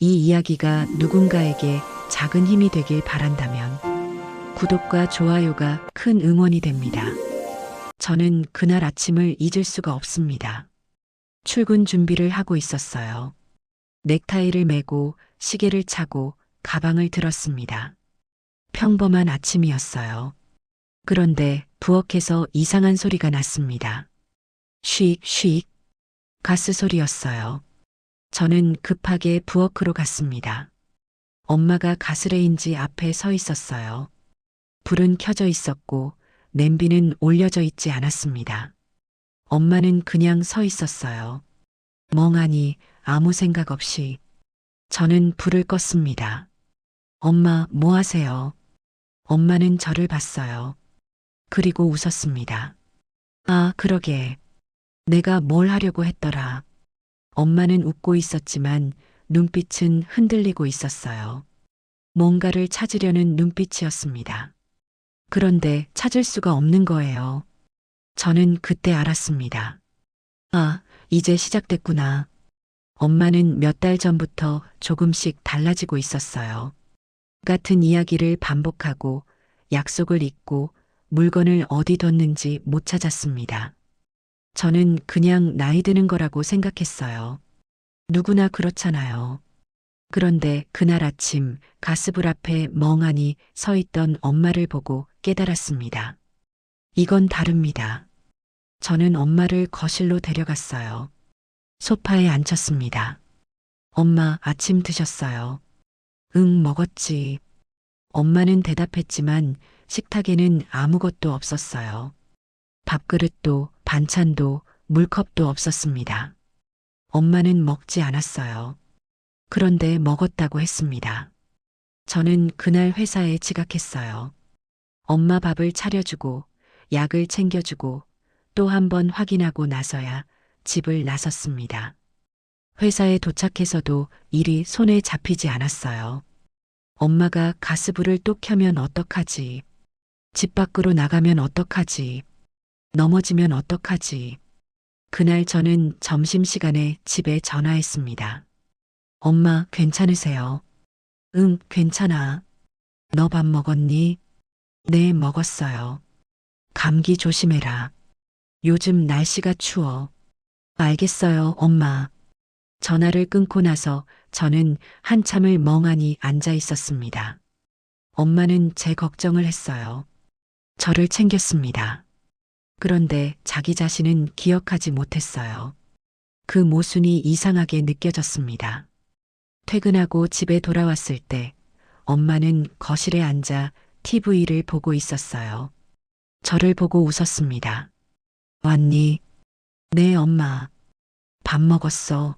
이 이야기가 누군가에게 작은 힘이 되길 바란다면 구독과 좋아요가 큰 응원이 됩니다. 저는 그날 아침을 잊을 수가 없습니다. 출근 준비를 하고 있었어요. 넥타이를 매고 시계를 차고 가방을 들었습니다. 평범한 아침이었어요. 그런데 부엌에서 이상한 소리가 났습니다. 쉭, 쉭. 가스 소리였어요. 저는 급하게 부엌으로 갔습니다. 엄마가 가스레인지 앞에 서 있었어요. 불은 켜져 있었고 냄비는 올려져 있지 않았습니다. 엄마는 그냥 서 있었어요. 멍하니 아무 생각 없이. 저는 불을 껐습니다. 엄마, 뭐 하세요? 엄마는 저를 봤어요. 그리고 웃었습니다. 아, 그러게. 내가 뭘 하려고 했더라. 엄마는 웃고 있었지만 눈빛은 흔들리고 있었어요. 뭔가를 찾으려는 눈빛이었습니다. 그런데 찾을 수가 없는 거예요. 저는 그때 알았습니다. 아, 이제 시작됐구나. 엄마는 몇 달 전부터 조금씩 달라지고 있었어요. 같은 이야기를 반복하고 약속을 잊고 물건을 어디 뒀는지 못 찾았습니다. 저는 그냥 나이 드는 거라고 생각했어요. 누구나 그렇잖아요. 그런데 그날 아침 가스불 앞에 멍하니 서 있던 엄마를 보고 깨달았습니다. 이건 다릅니다. 저는 엄마를 거실로 데려갔어요. 소파에 앉혔습니다. 엄마, 아침 드셨어요? 응, 먹었지. 엄마는 대답했지만 식탁에는 아무것도 없었어요. 밥그릇도 반찬도 물컵도 없었습니다. 엄마는 먹지 않았어요. 그런데 먹었다고 했습니다. 저는 그날 회사에 지각했어요. 엄마 밥을 차려주고 약을 챙겨주고 또 한 번 확인하고 나서야 집을 나섰습니다. 회사에 도착해서도 일이 손에 잡히지 않았어요. 엄마가 가스불을 또 켜면 어떡하지? 집 밖으로 나가면 어떡하지? 넘어지면 어떡하지? 그날 저는 점심시간에 집에 전화했습니다. 엄마, 괜찮으세요? 응, 괜찮아. 너 밥 먹었니? 네, 먹었어요. 감기 조심해라. 요즘 날씨가 추워. 알겠어요, 엄마. 전화를 끊고 나서 저는 한참을 멍하니 앉아 있었습니다. 엄마는 제 걱정을 했어요. 저를 챙겼습니다. 그런데 자기 자신은 기억하지 못했어요. 그 모순이 이상하게 느껴졌습니다. 퇴근하고 집에 돌아왔을 때 엄마는 거실에 앉아 TV를 보고 있었어요. 저를 보고 웃었습니다. 왔니? 네, 엄마. 밥 먹었어.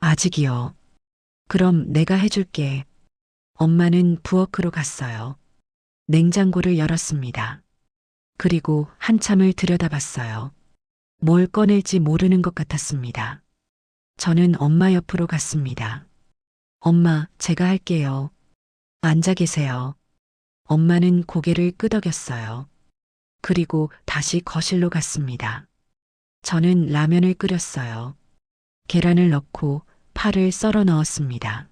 아직이요. 그럼 내가 해줄게. 엄마는 부엌으로 갔어요. 냉장고를 열었습니다. 그리고 한참을 들여다봤어요. 뭘 꺼낼지 모르는 것 같았습니다. 저는 엄마 옆으로 갔습니다. 엄마, 제가 할게요. 앉아 계세요. 엄마는 고개를 끄덕였어요. 그리고 다시 거실로 갔습니다. 저는 라면을 끓였어요. 계란을 넣고 파를 썰어 넣었습니다.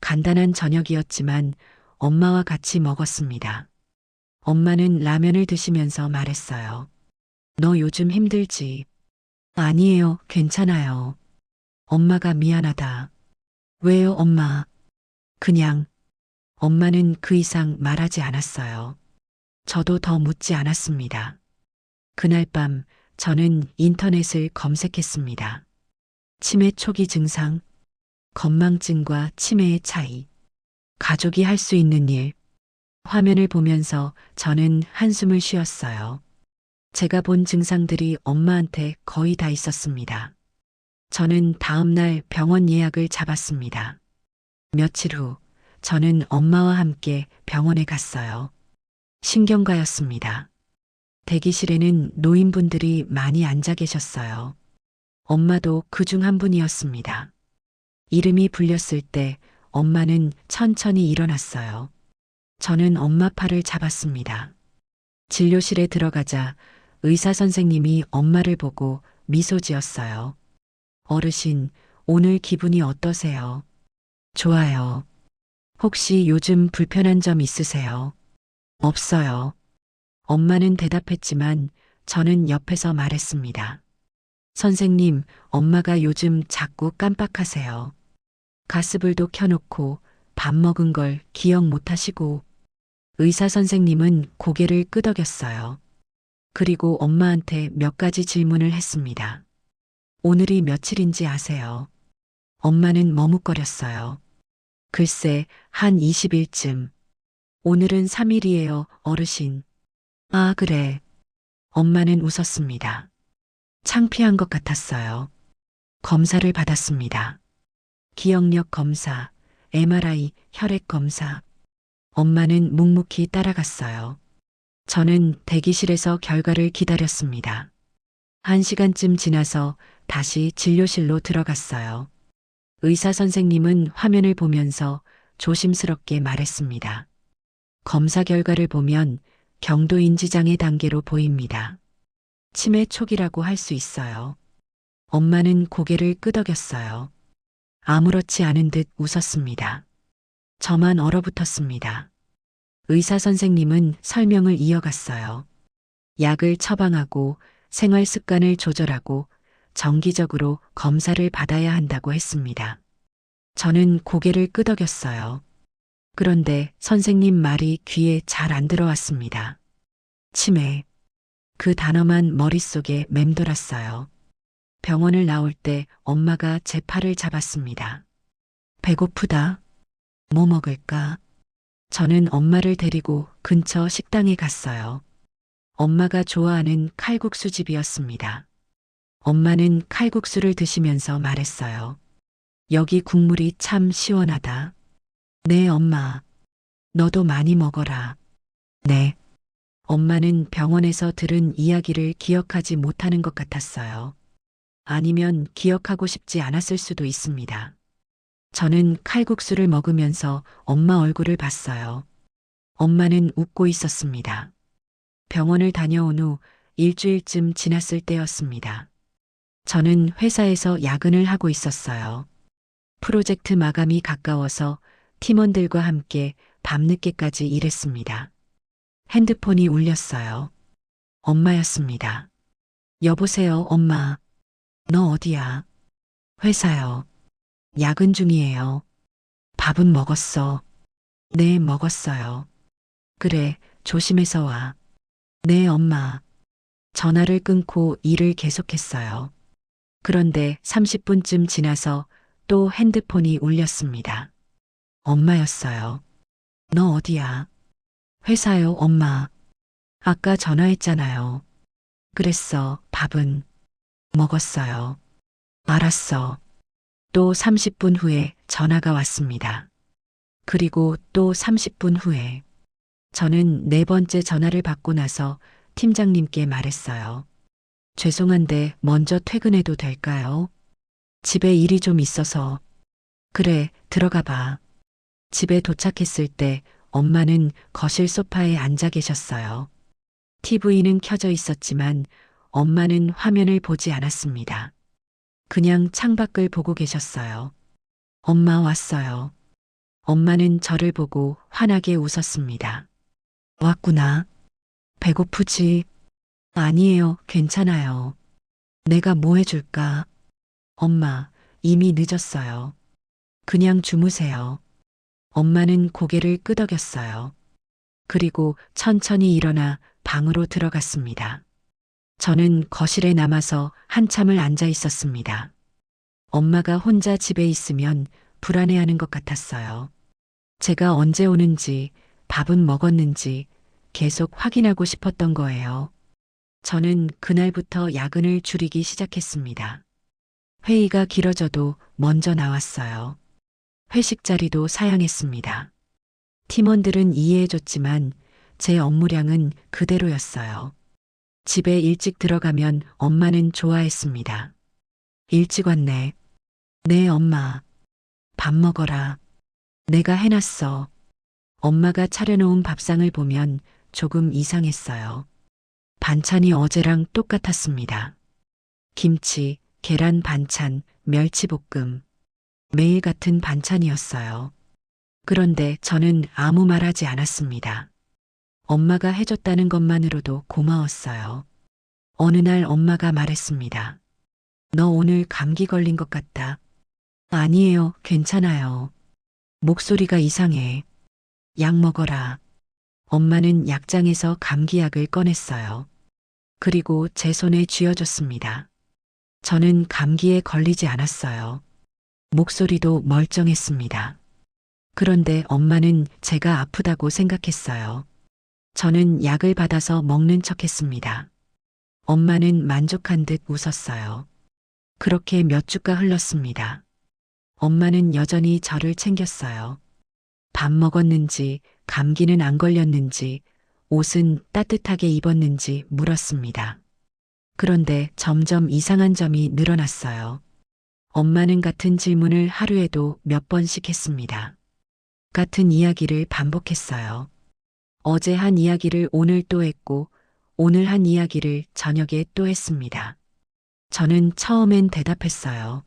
간단한 저녁이었지만 엄마와 같이 먹었습니다. 엄마는 라면을 드시면서 말했어요. 너 요즘 힘들지? 아니에요, 괜찮아요. 엄마가 미안하다. 왜요, 엄마? 그냥. 엄마는 그 이상 말하지 않았어요. 저도 더 묻지 않았습니다. 그날 밤 저는 인터넷을 검색했습니다. 치매 초기 증상, 건망증과 치매의 차이, 가족이 할 수 있는 일. 화면을 보면서 저는 한숨을 쉬었어요. 제가 본 증상들이 엄마한테 거의 다 있었습니다. 저는 다음 날 병원 예약을 잡았습니다. 며칠 후 저는 엄마와 함께 병원에 갔어요. 신경과였습니다. 대기실에는 노인분들이 많이 앉아 계셨어요. 엄마도 그 중 한 분이었습니다. 이름이 불렸을 때 엄마는 천천히 일어났어요. 저는 엄마 팔을 잡았습니다. 진료실에 들어가자 의사 선생님이 엄마를 보고 미소 지었어요. 어르신, 오늘 기분이 어떠세요? 좋아요. 혹시 요즘 불편한 점 있으세요? 없어요. 엄마는 대답했지만 저는 옆에서 말했습니다. 선생님, 엄마가 요즘 자꾸 깜빡하세요. 가스불도 켜놓고 밥 먹은 걸 기억 못 하시고 의사 선생님은 고개를 끄덕였어요. 그리고 엄마한테 몇 가지 질문을 했습니다. 오늘이 며칠인지 아세요? 엄마는 머뭇거렸어요. 글쎄, 한 20일쯤. 오늘은 3일이에요, 어르신. 아, 그래. 엄마는 웃었습니다. 창피한 것 같았어요. 검사를 받았습니다. 기억력 검사, MRI, 혈액 검사. 엄마는 묵묵히 따라갔어요. 저는 대기실에서 결과를 기다렸습니다. 1시간쯤 지나서 다시 진료실로 들어갔어요. 의사 선생님은 화면을 보면서 조심스럽게 말했습니다. 검사 결과를 보면 경도 인지장애 단계로 보입니다. 치매 초기라고 할 수 있어요. 엄마는 고개를 끄덕였어요. 아무렇지 않은 듯 웃었습니다. 저만 얼어붙었습니다. 의사 선생님은 설명을 이어갔어요. 약을 처방하고 생활 습관을 조절하고 정기적으로 검사를 받아야 한다고 했습니다. 저는 고개를 끄덕였어요. 그런데 선생님 말이 귀에 잘 안 들어왔습니다. 치매. 그 단어만 머릿속에 맴돌았어요. 병원을 나올 때 엄마가 제 팔을 잡았습니다. 배고프다. 뭐 먹을까? 저는 엄마를 데리고 근처 식당에 갔어요. 엄마가 좋아하는 칼국수 집이었습니다. 엄마는 칼국수를 드시면서 말했어요. 여기 국물이 참 시원하다. 네, 엄마. 너도 많이 먹어라. 네. 엄마는 병원에서 들은 이야기를 기억하지 못하는 것 같았어요. 아니면 기억하고 싶지 않았을 수도 있습니다. 저는 칼국수를 먹으면서 엄마 얼굴을 봤어요. 엄마는 웃고 있었습니다. 병원을 다녀온 후 일주일쯤 지났을 때였습니다. 저는 회사에서 야근을 하고 있었어요. 프로젝트 마감이 가까워서 팀원들과 함께 밤늦게까지 일했습니다. 핸드폰이 울렸어요. 엄마였습니다. 여보세요, 엄마. 너 어디야? 회사요. 야근 중이에요. 밥은 먹었어. 네, 먹었어요. 그래, 조심해서 와. 네, 엄마. 전화를 끊고 일을 계속했어요. 그런데 30분쯤 지나서 또 핸드폰이 울렸습니다. 엄마였어요. 너 어디야? 회사요, 엄마. 아까 전화했잖아요. 그랬어, 밥은? 먹었어요. 알았어. 또 30분 후에 전화가 왔습니다. 그리고 또 30분 후에 저는 네 번째 전화를 받고 나서 팀장님께 말했어요. 죄송한데 먼저 퇴근해도 될까요? 집에 일이 좀 있어서. 그래, 들어가 봐. 집에 도착했을 때 엄마는 거실 소파에 앉아 계셨어요. TV는 켜져 있었지만 엄마는 화면을 보지 않았습니다. 그냥 창밖을 보고 계셨어요. 엄마 왔어요. 엄마는 저를 보고 환하게 웃었습니다. 왔구나. 배고프지? 아니에요, 괜찮아요. 내가 뭐 해줄까? 엄마, 이미 늦었어요. 그냥 주무세요. 엄마는 고개를 끄덕였어요. 그리고 천천히 일어나 방으로 들어갔습니다. 저는 거실에 남아서 한참을 앉아 있었습니다. 엄마가 혼자 집에 있으면 불안해하는 것 같았어요. 제가 언제 오는지, 밥은 먹었는지 계속 확인하고 싶었던 거예요. 저는 그날부터 야근을 줄이기 시작했습니다. 회의가 길어져도 먼저 나왔어요. 회식 자리도 사양했습니다. 팀원들은 이해해줬지만 제 업무량은 그대로였어요. 집에 일찍 들어가면 엄마는 좋아했습니다. 일찍 왔네. 네, 엄마. 밥 먹어라. 내가 해놨어. 엄마가 차려놓은 밥상을 보면 조금 이상했어요. 반찬이 어제랑 똑같았습니다. 김치, 계란 반찬, 멸치볶음. 매일 같은 반찬이었어요. 그런데 저는 아무 말 하지 않았습니다. 엄마가 해줬다는 것만으로도 고마웠어요. 어느 날 엄마가 말했습니다. 너 오늘 감기 걸린 것 같다. 아니에요, 괜찮아요. 목소리가 이상해. 약 먹어라. 엄마는 약장에서 감기약을 꺼냈어요. 그리고 제 손에 쥐어줬습니다. 저는 감기에 걸리지 않았어요. 목소리도 멀쩡했습니다. 그런데 엄마는 제가 아프다고 생각했어요. 저는 약을 받아서 먹는 척 했습니다. 엄마는 만족한 듯 웃었어요. 그렇게 몇 주가 흘렀습니다. 엄마는 여전히 저를 챙겼어요. 밥 먹었는지, 감기는 안 걸렸는지, 옷은 따뜻하게 입었는지 물었습니다. 그런데 점점 이상한 점이 늘어났어요. 엄마는 같은 질문을 하루에도 몇 번씩 했습니다. 같은 이야기를 반복했어요. 어제 한 이야기를 오늘 또 했고, 오늘 한 이야기를 저녁에 또 했습니다. 저는 처음엔 대답했어요.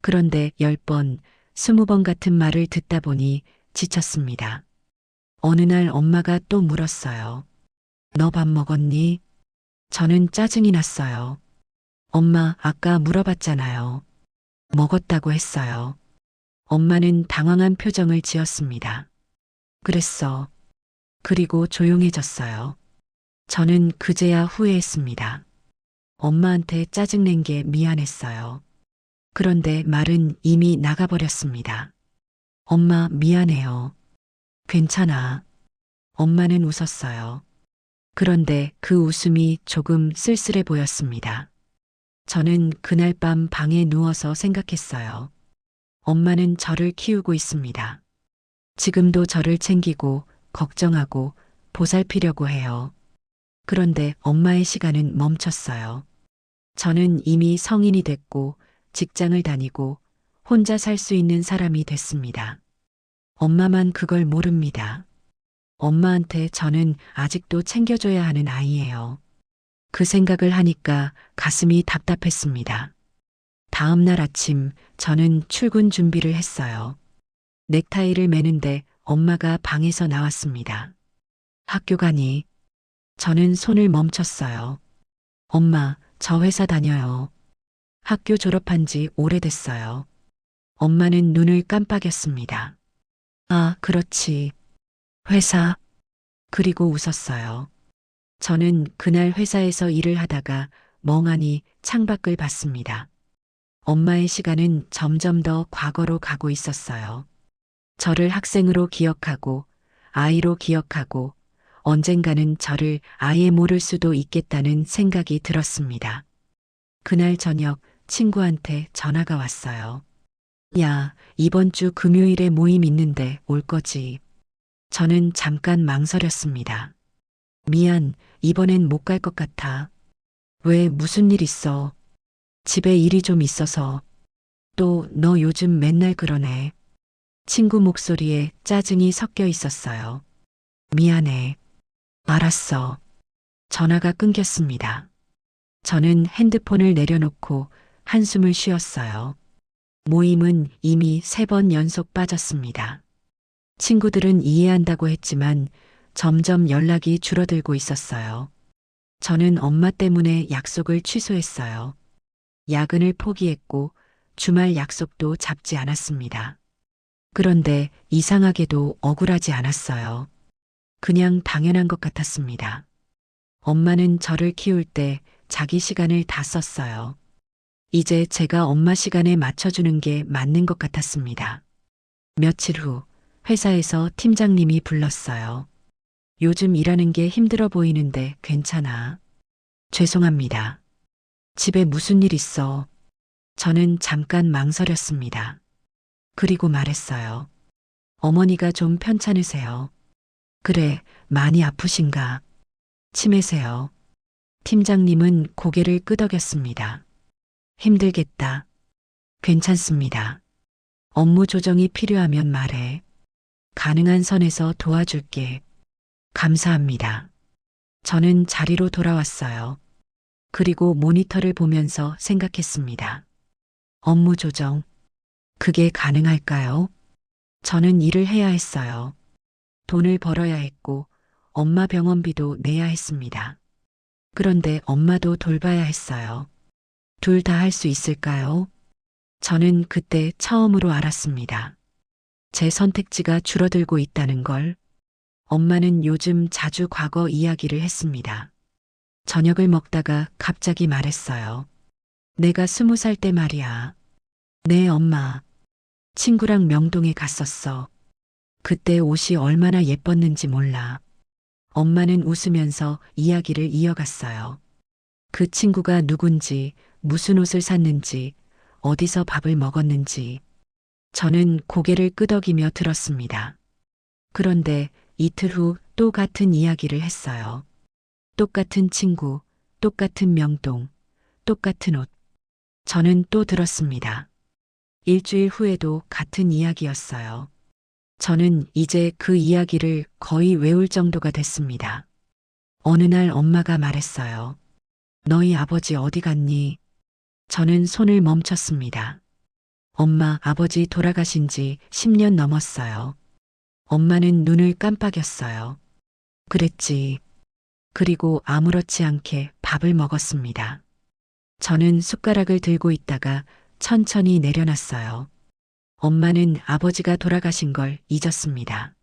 그런데 10번, 20번 같은 말을 듣다 보니 지쳤습니다. 어느 날 엄마가 또 물었어요. 너 밥 먹었니? 저는 짜증이 났어요. 엄마, 아까 물어봤잖아요. 먹었다고 했어요. 엄마는 당황한 표정을 지었습니다. 그랬어. 그리고 조용해졌어요. 저는 그제야 후회했습니다. 엄마한테 짜증낸 게 미안했어요. 그런데 말은 이미 나가버렸습니다. 엄마, 미안해요. 괜찮아. 엄마는 웃었어요. 그런데 그 웃음이 조금 쓸쓸해 보였습니다. 저는 그날 밤 방에 누워서 생각했어요. 엄마는 저를 키우고 있습니다. 지금도 저를 챙기고 걱정하고 보살피려고 해요. 그런데 엄마의 시간은 멈췄어요. 저는 이미 성인이 됐고 직장을 다니고 혼자 살 수 있는 사람이 됐습니다. 엄마만 그걸 모릅니다. 엄마한테 저는 아직도 챙겨줘야 하는 아이예요. 그 생각을 하니까 가슴이 답답했습니다. 다음 날 아침 저는 출근 준비를 했어요. 넥타이를 매는데 엄마가 방에서 나왔습니다. 학교 가니? 저는 손을 멈췄어요. 엄마, 저 회사 다녀요. 학교 졸업한 지 오래됐어요. 엄마는 눈을 깜빡였습니다. 아, 그렇지. 회사. 그리고 웃었어요. 저는 그날 회사에서 일을 하다가 멍하니 창밖을 봤습니다. 엄마의 시간은 점점 더 과거로 가고 있었어요. 저를 학생으로 기억하고, 아이로 기억하고, 언젠가는 저를 아예 모를 수도 있겠다는 생각이 들었습니다. 그날 저녁 친구한테 전화가 왔어요. 야, 이번 주 금요일에 모임 있는데 올 거지. 저는 잠깐 망설였습니다. 미안, 이번엔 못 갈 것 같아. 왜, 무슨 일 있어? 집에 일이 좀 있어서. 또 너 요즘 맨날 그러네. 친구 목소리에 짜증이 섞여 있었어요. 미안해. 알았어. 전화가 끊겼습니다. 저는 핸드폰을 내려놓고 한숨을 쉬었어요. 모임은 이미 3번 연속 빠졌습니다. 친구들은 이해한다고 했지만 점점 연락이 줄어들고 있었어요. 저는 엄마 때문에 약속을 취소했어요. 야근을 포기했고 주말 약속도 잡지 않았습니다. 그런데 이상하게도 억울하지 않았어요. 그냥 당연한 것 같았습니다. 엄마는 저를 키울 때 자기 시간을 다 썼어요. 이제 제가 엄마 시간에 맞춰주는 게 맞는 것 같았습니다. 며칠 후 회사에서 팀장님이 불렀어요. 요즘 일하는 게 힘들어 보이는데 괜찮아? 죄송합니다. 집에 무슨 일 있어? 저는 잠깐 망설였습니다. 그리고 말했어요. 어머니가 좀 편찮으세요. 그래, 많이 아프신가? 치매세요. 팀장님은 고개를 끄덕였습니다. 힘들겠다. 괜찮습니다. 업무 조정이 필요하면 말해. 가능한 선에서 도와줄게. 감사합니다. 저는 자리로 돌아왔어요. 그리고 모니터를 보면서 생각했습니다. 업무 조정. 그게 가능할까요? 저는 일을 해야 했어요. 돈을 벌어야 했고, 엄마 병원비도 내야 했습니다. 그런데 엄마도 돌봐야 했어요. 둘 다 할 수 있을까요? 저는 그때 처음으로 알았습니다. 제 선택지가 줄어들고 있다는 걸. 엄마는 요즘 자주 과거 이야기를 했습니다. 저녁을 먹다가 갑자기 말했어요. 내가 20살 때 말이야. 네, 엄마. 친구랑 명동에 갔었어. 그때 옷이 얼마나 예뻤는지 몰라. 엄마는 웃으면서 이야기를 이어갔어요. 그 친구가 누군지, 무슨 옷을 샀는지, 어디서 밥을 먹었는지. 저는 고개를 끄덕이며 들었습니다. 그런데 이틀 후 또 같은 이야기를 했어요. 똑같은 친구, 똑같은 명동, 똑같은 옷. 저는 또 들었습니다. 일주일 후에도 같은 이야기였어요. 저는 이제 그 이야기를 거의 외울 정도가 됐습니다. 어느 날 엄마가 말했어요. 너희 아버지 어디 갔니? 저는 손을 멈췄습니다. 엄마, 아버지 돌아가신 지 10년 넘었어요. 엄마는 눈을 깜빡였어요. 그랬지. 그리고 아무렇지 않게 밥을 먹었습니다. 저는 숟가락을 들고 있다가 천천히 내려놨어요. 엄마는 아버지가 돌아가신 걸 잊었습니다.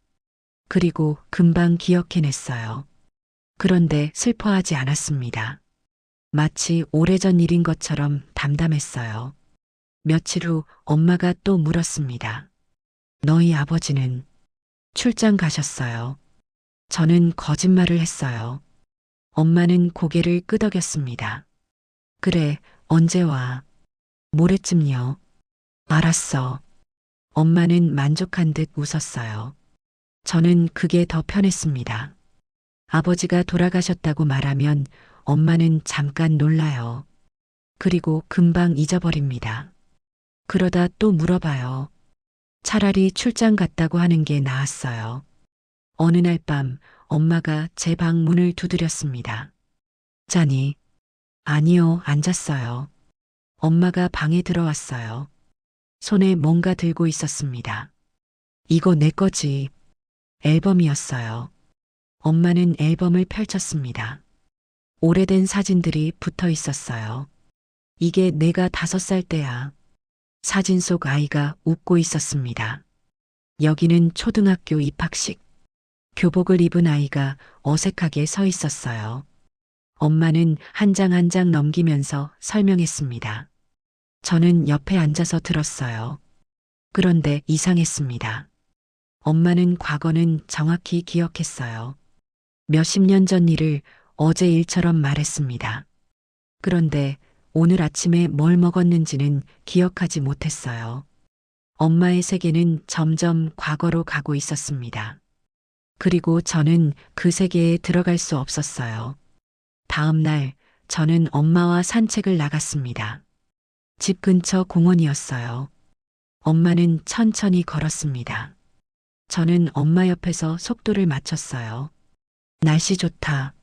그리고 금방 기억해냈어요. 그런데 슬퍼하지 않았습니다. 마치 오래전 일인 것처럼 담담했어요. 며칠 후 엄마가 또 물었습니다. 너희 아버지는 출장 가셨어요. 저는 거짓말을 했어요. 엄마는 고개를 끄덕였습니다. 그래, 언제 와? 모레쯤요. 알았어. 엄마는 만족한 듯 웃었어요. 저는 그게 더 편했습니다. 아버지가 돌아가셨다고 말하면 엄마는 잠깐 놀라요. 그리고 금방 잊어버립니다. 그러다 또 물어봐요. 차라리 출장 갔다고 하는 게 나았어요. 어느 날 밤 엄마가 제 방 문을 두드렸습니다. 자니? 아니요, 앉았어요. 엄마가 방에 들어왔어요. 손에 뭔가 들고 있었습니다. 이거 내 거지. 앨범이었어요. 엄마는 앨범을 펼쳤습니다. 오래된 사진들이 붙어 있었어요. 이게 내가 5살 때야. 사진 속 아이가 웃고 있었습니다. 여기는 초등학교 입학식. 교복을 입은 아이가 어색하게 서 있었어요. 엄마는 한 장 한 장 넘기면서 설명했습니다. 저는 옆에 앉아서 들었어요. 그런데 이상했습니다. 엄마는 과거는 정확히 기억했어요. 몇십 년 전 일을 어제 일처럼 말했습니다. 그런데 오늘 아침에 뭘 먹었는지는 기억하지 못했어요. 엄마의 세계는 점점 과거로 가고 있었습니다. 그리고 저는 그 세계에 들어갈 수 없었어요. 다음 날 저는 엄마와 산책을 나갔습니다. 집 근처 공원이었어요. 엄마는 천천히 걸었습니다. 저는 엄마 옆에서 속도를 맞췄어요. 날씨 좋다.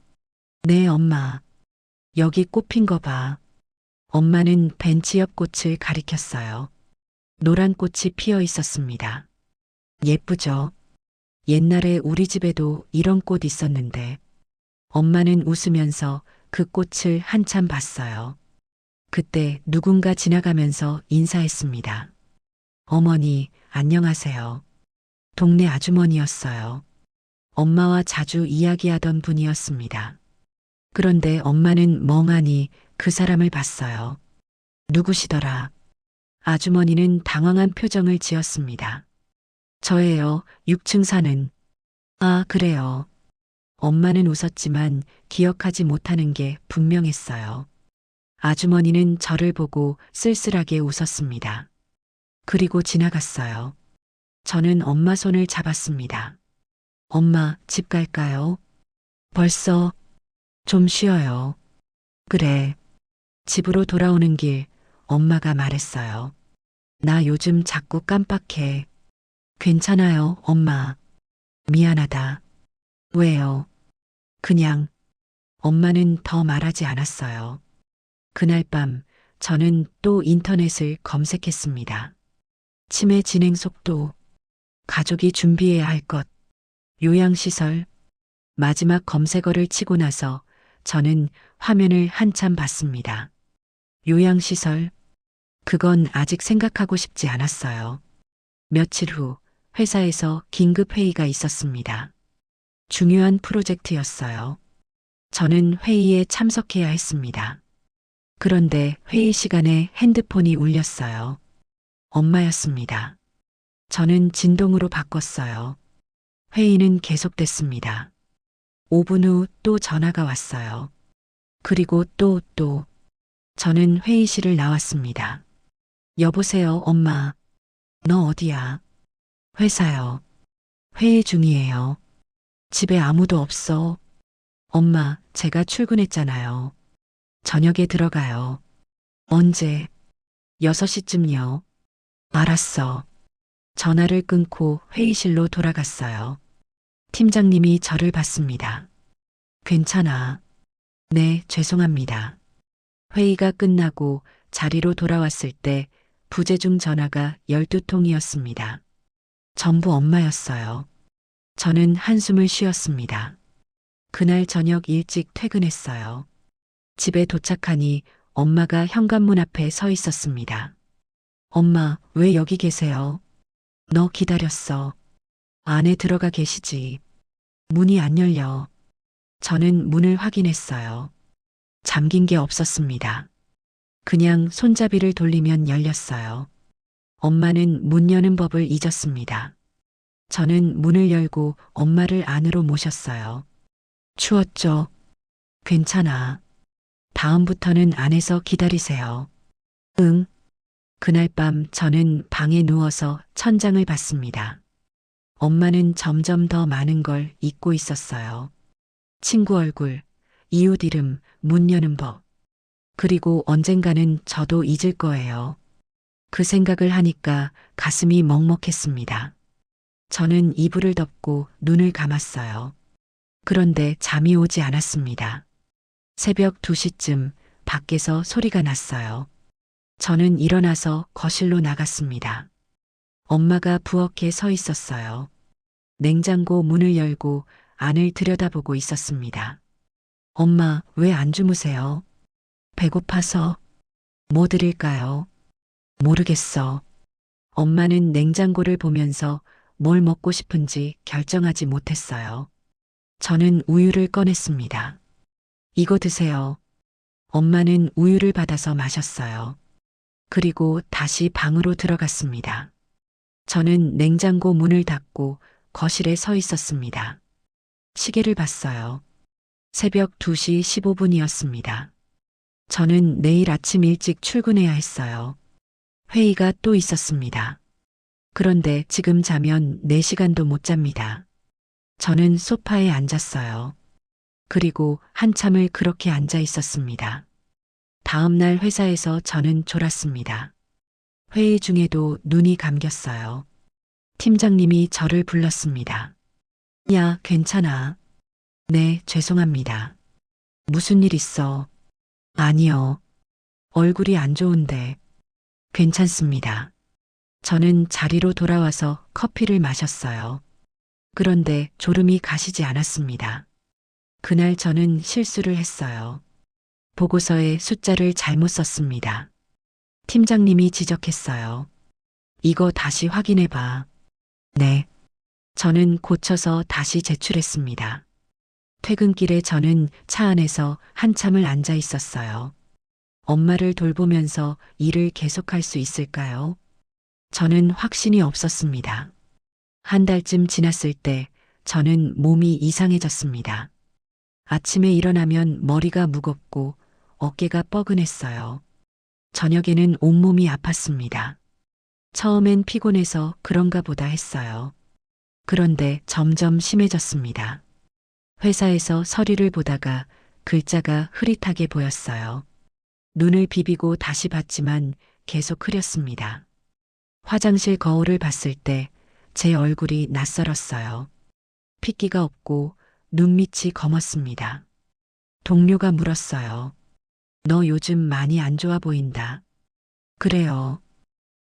네, 엄마. 여기 꽃 핀 거 봐. 엄마는 벤치 옆 꽃을 가리켰어요. 노란 꽃이 피어 있었습니다. 예쁘죠? 옛날에 우리 집에도 이런 꽃 있었는데. 엄마는 웃으면서 그 꽃을 한참 봤어요. 그때 누군가 지나가면서 인사했습니다. 어머니, 안녕하세요. 동네 아주머니였어요. 엄마와 자주 이야기하던 분이었습니다. 그런데 엄마는 멍하니 그 사람을 봤어요. 누구시더라? 아주머니는 당황한 표정을 지었습니다. 저예요, 6층 사는. 아, 그래요. 엄마는 웃었지만 기억하지 못하는 게 분명했어요. 아주머니는 저를 보고 쓸쓸하게 웃었습니다. 그리고 지나갔어요. 저는 엄마 손을 잡았습니다. 엄마, 집 갈까요? 벌써? 좀 쉬어요. 그래. 집으로 돌아오는 길, 엄마가 말했어요. 나 요즘 자꾸 깜빡해. 괜찮아요, 엄마. 미안하다. 왜요? 그냥. 엄마는 더 말하지 않았어요. 그날 밤 저는 또 인터넷을 검색했습니다. 치매 진행 속도, 가족이 준비해야 할 것, 요양시설, 마지막 검색어를 치고 나서 저는 화면을 한참 봤습니다. 요양시설, 그건 아직 생각하고 싶지 않았어요. 며칠 후 회사에서 긴급 회의가 있었습니다. 중요한 프로젝트였어요. 저는 회의에 참석해야 했습니다. 그런데 회의 시간에 핸드폰이 울렸어요. 엄마였습니다. 저는 진동으로 바꿨어요. 회의는 계속됐습니다. 5분 후 또 전화가 왔어요. 그리고 또. 저는 회의실을 나왔습니다. 여보세요, 엄마. 너 어디야? 회사요. 회의 중이에요. 집에 아무도 없어. 엄마, 제가 출근했잖아요. 저녁에 들어가요. 언제? 6시쯤요. 알았어. 전화를 끊고 회의실로 돌아갔어요. 팀장님이 저를 봤습니다. 괜찮아. 네, 죄송합니다. 회의가 끝나고 자리로 돌아왔을 때 부재중 전화가 12통이었습니다. 전부 엄마였어요. 저는 한숨을 쉬었습니다. 그날 저녁 일찍 퇴근했어요. 집에 도착하니 엄마가 현관문 앞에 서 있었습니다. 엄마, 왜 여기 계세요? 너 기다렸어. 안에 들어가 계시지. 문이 안 열려. 저는 문을 확인했어요. 잠긴 게 없었습니다. 그냥 손잡이를 돌리면 열렸어요. 엄마는 문 여는 법을 잊었습니다. 저는 문을 열고 엄마를 안으로 모셨어요. 추웠죠? 괜찮아. 다음부터는 안에서 기다리세요. 응. 그날 밤 저는 방에 누워서 천장을 봤습니다. 엄마는 점점 더 많은 걸 잊고 있었어요. 친구 얼굴, 이웃 이름, 문 여는 법. 그리고 언젠가는 저도 잊을 거예요. 그 생각을 하니까 가슴이 먹먹했습니다. 저는 이불을 덮고 눈을 감았어요. 그런데 잠이 오지 않았습니다. 새벽 2시쯤 밖에서 소리가 났어요. 저는 일어나서 거실로 나갔습니다. 엄마가 부엌에 서 있었어요. 냉장고 문을 열고 안을 들여다보고 있었습니다. 엄마, 왜 안 주무세요? 배고파서. 뭐 드릴까요? 모르겠어. 엄마는 냉장고를 보면서 뭘 먹고 싶은지 결정하지 못했어요. 저는 우유를 꺼냈습니다. 이거 드세요. 엄마는 우유를 받아서 마셨어요. 그리고 다시 방으로 들어갔습니다. 저는 냉장고 문을 닫고 거실에 서 있었습니다. 시계를 봤어요. 새벽 2시 15분이었습니다. 저는 내일 아침 일찍 출근해야 했어요. 회의가 또 있었습니다. 그런데 지금 자면 4시간도 못 잡니다. 저는 소파에 앉았어요. 그리고 한참을 그렇게 앉아 있었습니다. 다음 날 회사에서 저는 졸았습니다. 회의 중에도 눈이 감겼어요. 팀장님이 저를 불렀습니다. 야, 괜찮아. 네, 죄송합니다. 무슨 일 있어? 아니요. 얼굴이 안 좋은데. 괜찮습니다. 저는 자리로 돌아와서 커피를 마셨어요. 그런데 졸음이 가시지 않았습니다. 그날 저는 실수를 했어요. 보고서에 숫자를 잘못 썼습니다. 팀장님이 지적했어요. 이거 다시 확인해 봐. 네. 저는 고쳐서 다시 제출했습니다. 퇴근길에 저는 차 안에서 한참을 앉아 있었어요. 엄마를 돌보면서 일을 계속할 수 있을까요? 저는 확신이 없었습니다. 한 달쯤 지났을 때 저는 몸이 이상해졌습니다. 아침에 일어나면 머리가 무겁고 어깨가 뻐근했어요. 저녁에는 온몸이 아팠습니다. 처음엔 피곤해서 그런가 보다 했어요. 그런데 점점 심해졌습니다. 회사에서 서류를 보다가 글자가 흐릿하게 보였어요. 눈을 비비고 다시 봤지만 계속 흐렸습니다. 화장실 거울을 봤을 때 제 얼굴이 낯설었어요. 핏기가 없고 눈밑이 검었습니다. 동료가 물었어요. 너 요즘 많이 안 좋아 보인다. 그래요.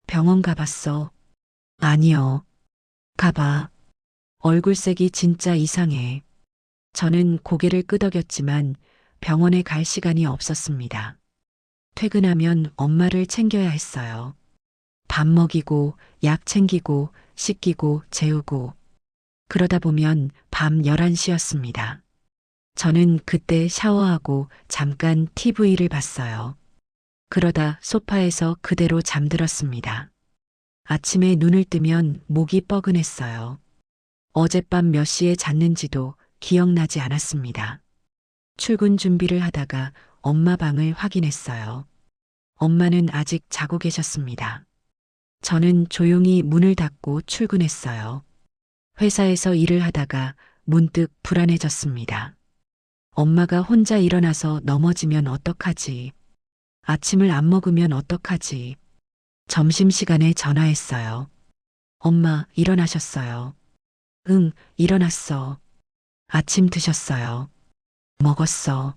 병원 가봤어. 아니요. 가봐. 얼굴색이 진짜 이상해. 저는 고개를 끄덕였지만 병원에 갈 시간이 없었습니다. 퇴근하면 엄마를 챙겨야 했어요. 밥 먹이고, 약 챙기고, 씻기고, 재우고. 그러다 보면 밤 11시였습니다. 저는 그때 샤워하고 잠깐 TV를 봤어요. 그러다 소파에서 그대로 잠들었습니다. 아침에 눈을 뜨면 목이 뻐근했어요. 어젯밤 몇 시에 잤는지도 기억나지 않았습니다. 출근 준비를 하다가 엄마 방을 확인했어요. 엄마는 아직 자고 계셨습니다. 저는 조용히 문을 닫고 출근했어요. 회사에서 일을 하다가 문득 불안해졌습니다. 엄마가 혼자 일어나서 넘어지면 어떡하지? 아침을 안 먹으면 어떡하지? 점심시간에 전화했어요. 엄마, 일어나셨어요? 응, 일어났어. 아침 드셨어요? 먹었어.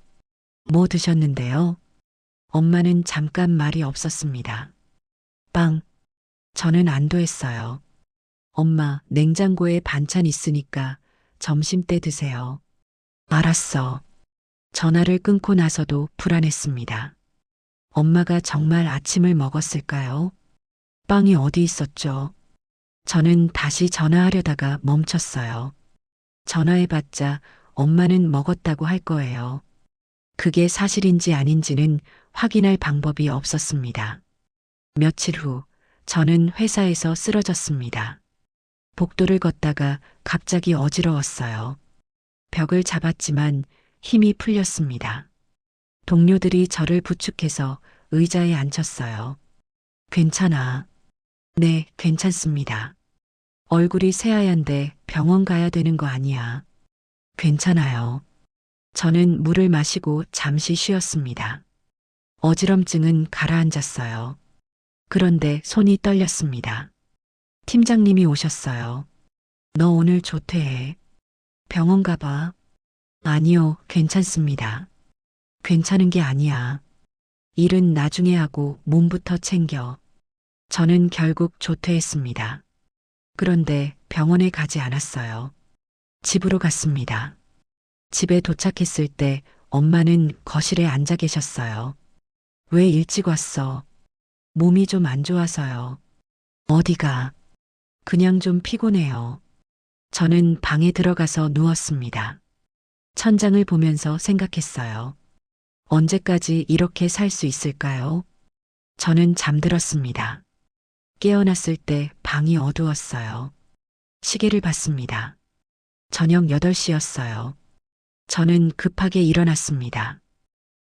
뭐 드셨는데요? 엄마는 잠깐 말이 없었습니다. 빵. 저는 안도했어요. 엄마, 냉장고에 반찬 있으니까 점심 때 드세요. 알았어. 전화를 끊고 나서도 불안했습니다. 엄마가 정말 아침을 먹었을까요? 빵이 어디 있었죠? 저는 다시 전화하려다가 멈췄어요. 전화해봤자 엄마는 먹었다고 할 거예요. 그게 사실인지 아닌지는 확인할 방법이 없었습니다. 며칠 후, 저는 회사에서 쓰러졌습니다. 복도를 걷다가 갑자기 어지러웠어요. 벽을 잡았지만 힘이 풀렸습니다. 동료들이 저를 부축해서 의자에 앉혔어요. 괜찮아. 네, 괜찮습니다. 얼굴이 새하얀데 병원 가야 되는 거 아니야. 괜찮아요. 저는 물을 마시고 잠시 쉬었습니다. 어지럼증은 가라앉았어요. 그런데 손이 떨렸습니다. 팀장님이 오셨어요. 너 오늘 조퇴해. 병원 가봐. 아니요, 괜찮습니다. 괜찮은 게 아니야. 일은 나중에 하고 몸부터 챙겨. 저는 결국 조퇴했습니다. 그런데 병원에 가지 않았어요. 집으로 갔습니다. 집에 도착했을 때 엄마는 거실에 앉아 계셨어요. 왜 일찍 왔어? 몸이 좀 안 좋아서요. 어디가? 그냥 좀 피곤해요. 저는 방에 들어가서 누웠습니다. 천장을 보면서 생각했어요. 언제까지 이렇게 살 수 있을까요? 저는 잠들었습니다. 깨어났을 때 방이 어두웠어요. 시계를 봤습니다. 저녁 8시였어요. 저는 급하게 일어났습니다.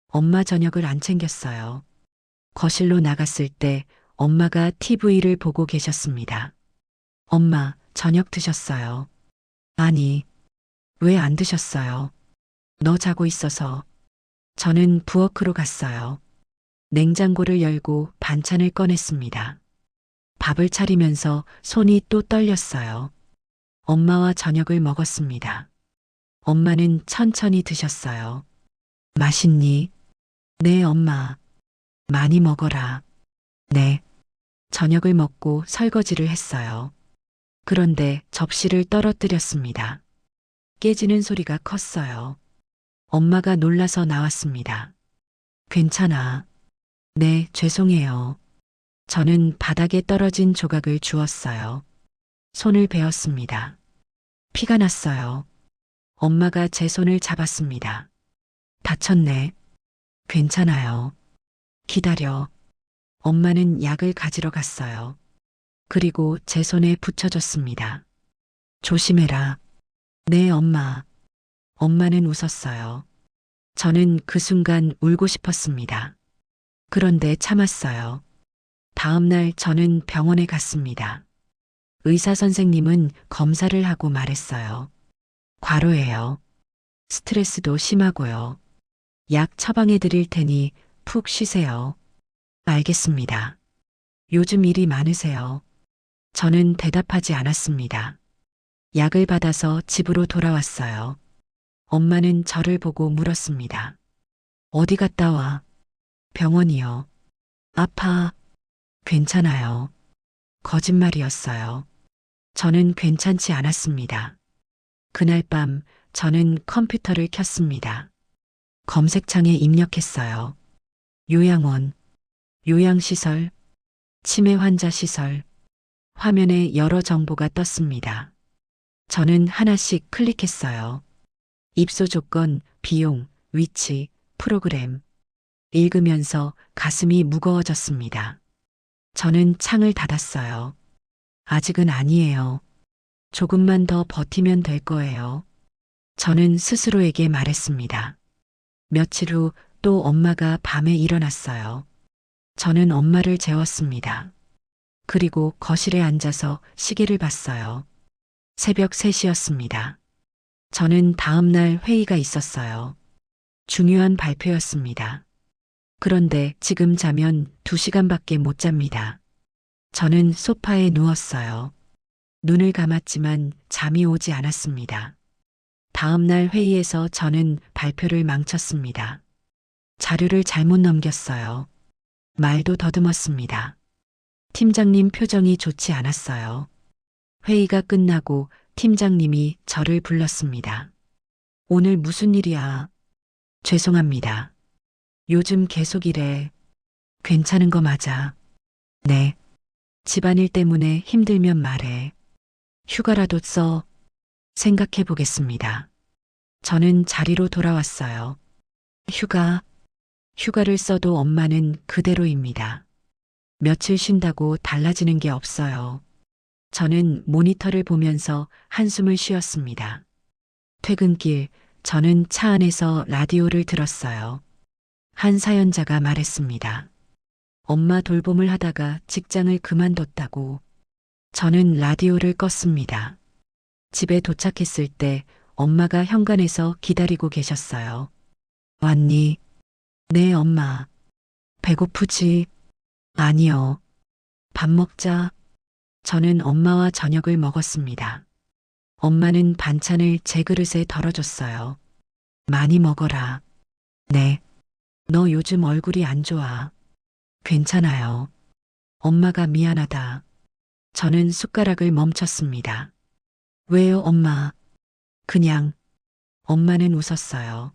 엄마 저녁을 안 챙겼어요. 거실로 나갔을 때 엄마가 TV를 보고 계셨습니다. 엄마, 저녁 드셨어요? 아니, 왜 안 드셨어요? 너 자고 있어서. 저는 부엌으로 갔어요. 냉장고를 열고 반찬을 꺼냈습니다. 밥을 차리면서 손이 또 떨렸어요. 엄마와 저녁을 먹었습니다. 엄마는 천천히 드셨어요. 맛있니? 네, 엄마. 많이 먹어라. 네. 저녁을 먹고 설거지를 했어요. 그런데 접시를 떨어뜨렸습니다. 깨지는 소리가 컸어요. 엄마가 놀라서 나왔습니다. 괜찮아. 네, 죄송해요. 저는 바닥에 떨어진 조각을 주웠어요. 손을 베었습니다. 피가 났어요. 엄마가 제 손을 잡았습니다. 다쳤네. 괜찮아요. 기다려. 엄마는 약을 가지러 갔어요. 그리고 제 손에 붙여줬습니다. 조심해라. 네, 엄마. 엄마는 웃었어요. 저는 그 순간 울고 싶었습니다. 그런데 참았어요. 다음 날 저는 병원에 갔습니다. 의사 선생님은 검사를 하고 말했어요. 과로예요. 스트레스도 심하고요. 약 처방해 드릴 테니 푹 쉬세요. 알겠습니다. 요즘 일이 많으세요. 저는 대답하지 않았습니다. 약을 받아서 집으로 돌아왔어요. 엄마는 저를 보고 물었습니다. 어디 갔다 와? 병원이요. 아파. 괜찮아요. 거짓말이었어요. 저는 괜찮지 않았습니다. 그날 밤 저는 컴퓨터를 켰습니다. 검색창에 입력했어요. 요양원, 요양시설, 치매 환자 시설, 화면에 여러 정보가 떴습니다. 저는 하나씩 클릭했어요. 입소 조건, 비용, 위치, 프로그램. 읽으면서 가슴이 무거워졌습니다. 저는 창을 닫았어요. 아직은 아니에요. 조금만 더 버티면 될 거예요. 저는 스스로에게 말했습니다. 며칠 후 또 엄마가 밤에 일어났어요. 저는 엄마를 재웠습니다. 그리고 거실에 앉아서 시계를 봤어요. 새벽 3시였습니다. 저는 다음 날 회의가 있었어요. 중요한 발표였습니다. 그런데 지금 자면 2시간밖에 못 잡니다. 저는 소파에 누웠어요. 눈을 감았지만 잠이 오지 않았습니다. 다음 날 회의에서 저는 발표를 망쳤습니다. 자료를 잘못 넘겼어요. 말도 더듬었습니다. 팀장님 표정이 좋지 않았어요. 회의가 끝나고 팀장님이 저를 불렀습니다. 오늘 무슨 일이야? 죄송합니다. 요즘 계속 이래. 괜찮은 거 맞아. 네. 집안일 때문에 힘들면 말해. 휴가라도 써. 생각해 보겠습니다. 저는 자리로 돌아왔어요. 휴가를 써도 엄마는 그대로입니다. 며칠 쉰다고 달라지는 게 없어요. 저는 모니터를 보면서 한숨을 쉬었습니다. 퇴근길, 저는 차 안에서 라디오를 들었어요. 한 사연자가 말했습니다. 엄마 돌봄을 하다가 직장을 그만뒀다고. 저는 라디오를 껐습니다. 집에 도착했을 때 엄마가 현관에서 기다리고 계셨어요. 왔니? 네, 엄마. 배고프지? 아니요. 밥 먹자. 저는 엄마와 저녁을 먹었습니다. 엄마는 반찬을 제 그릇에 덜어줬어요. 많이 먹어라. 네. 너 요즘 얼굴이 안 좋아. 괜찮아요. 엄마가 미안하다. 저는 숟가락을 멈췄습니다. 왜요, 엄마? 그냥. 엄마는 웃었어요.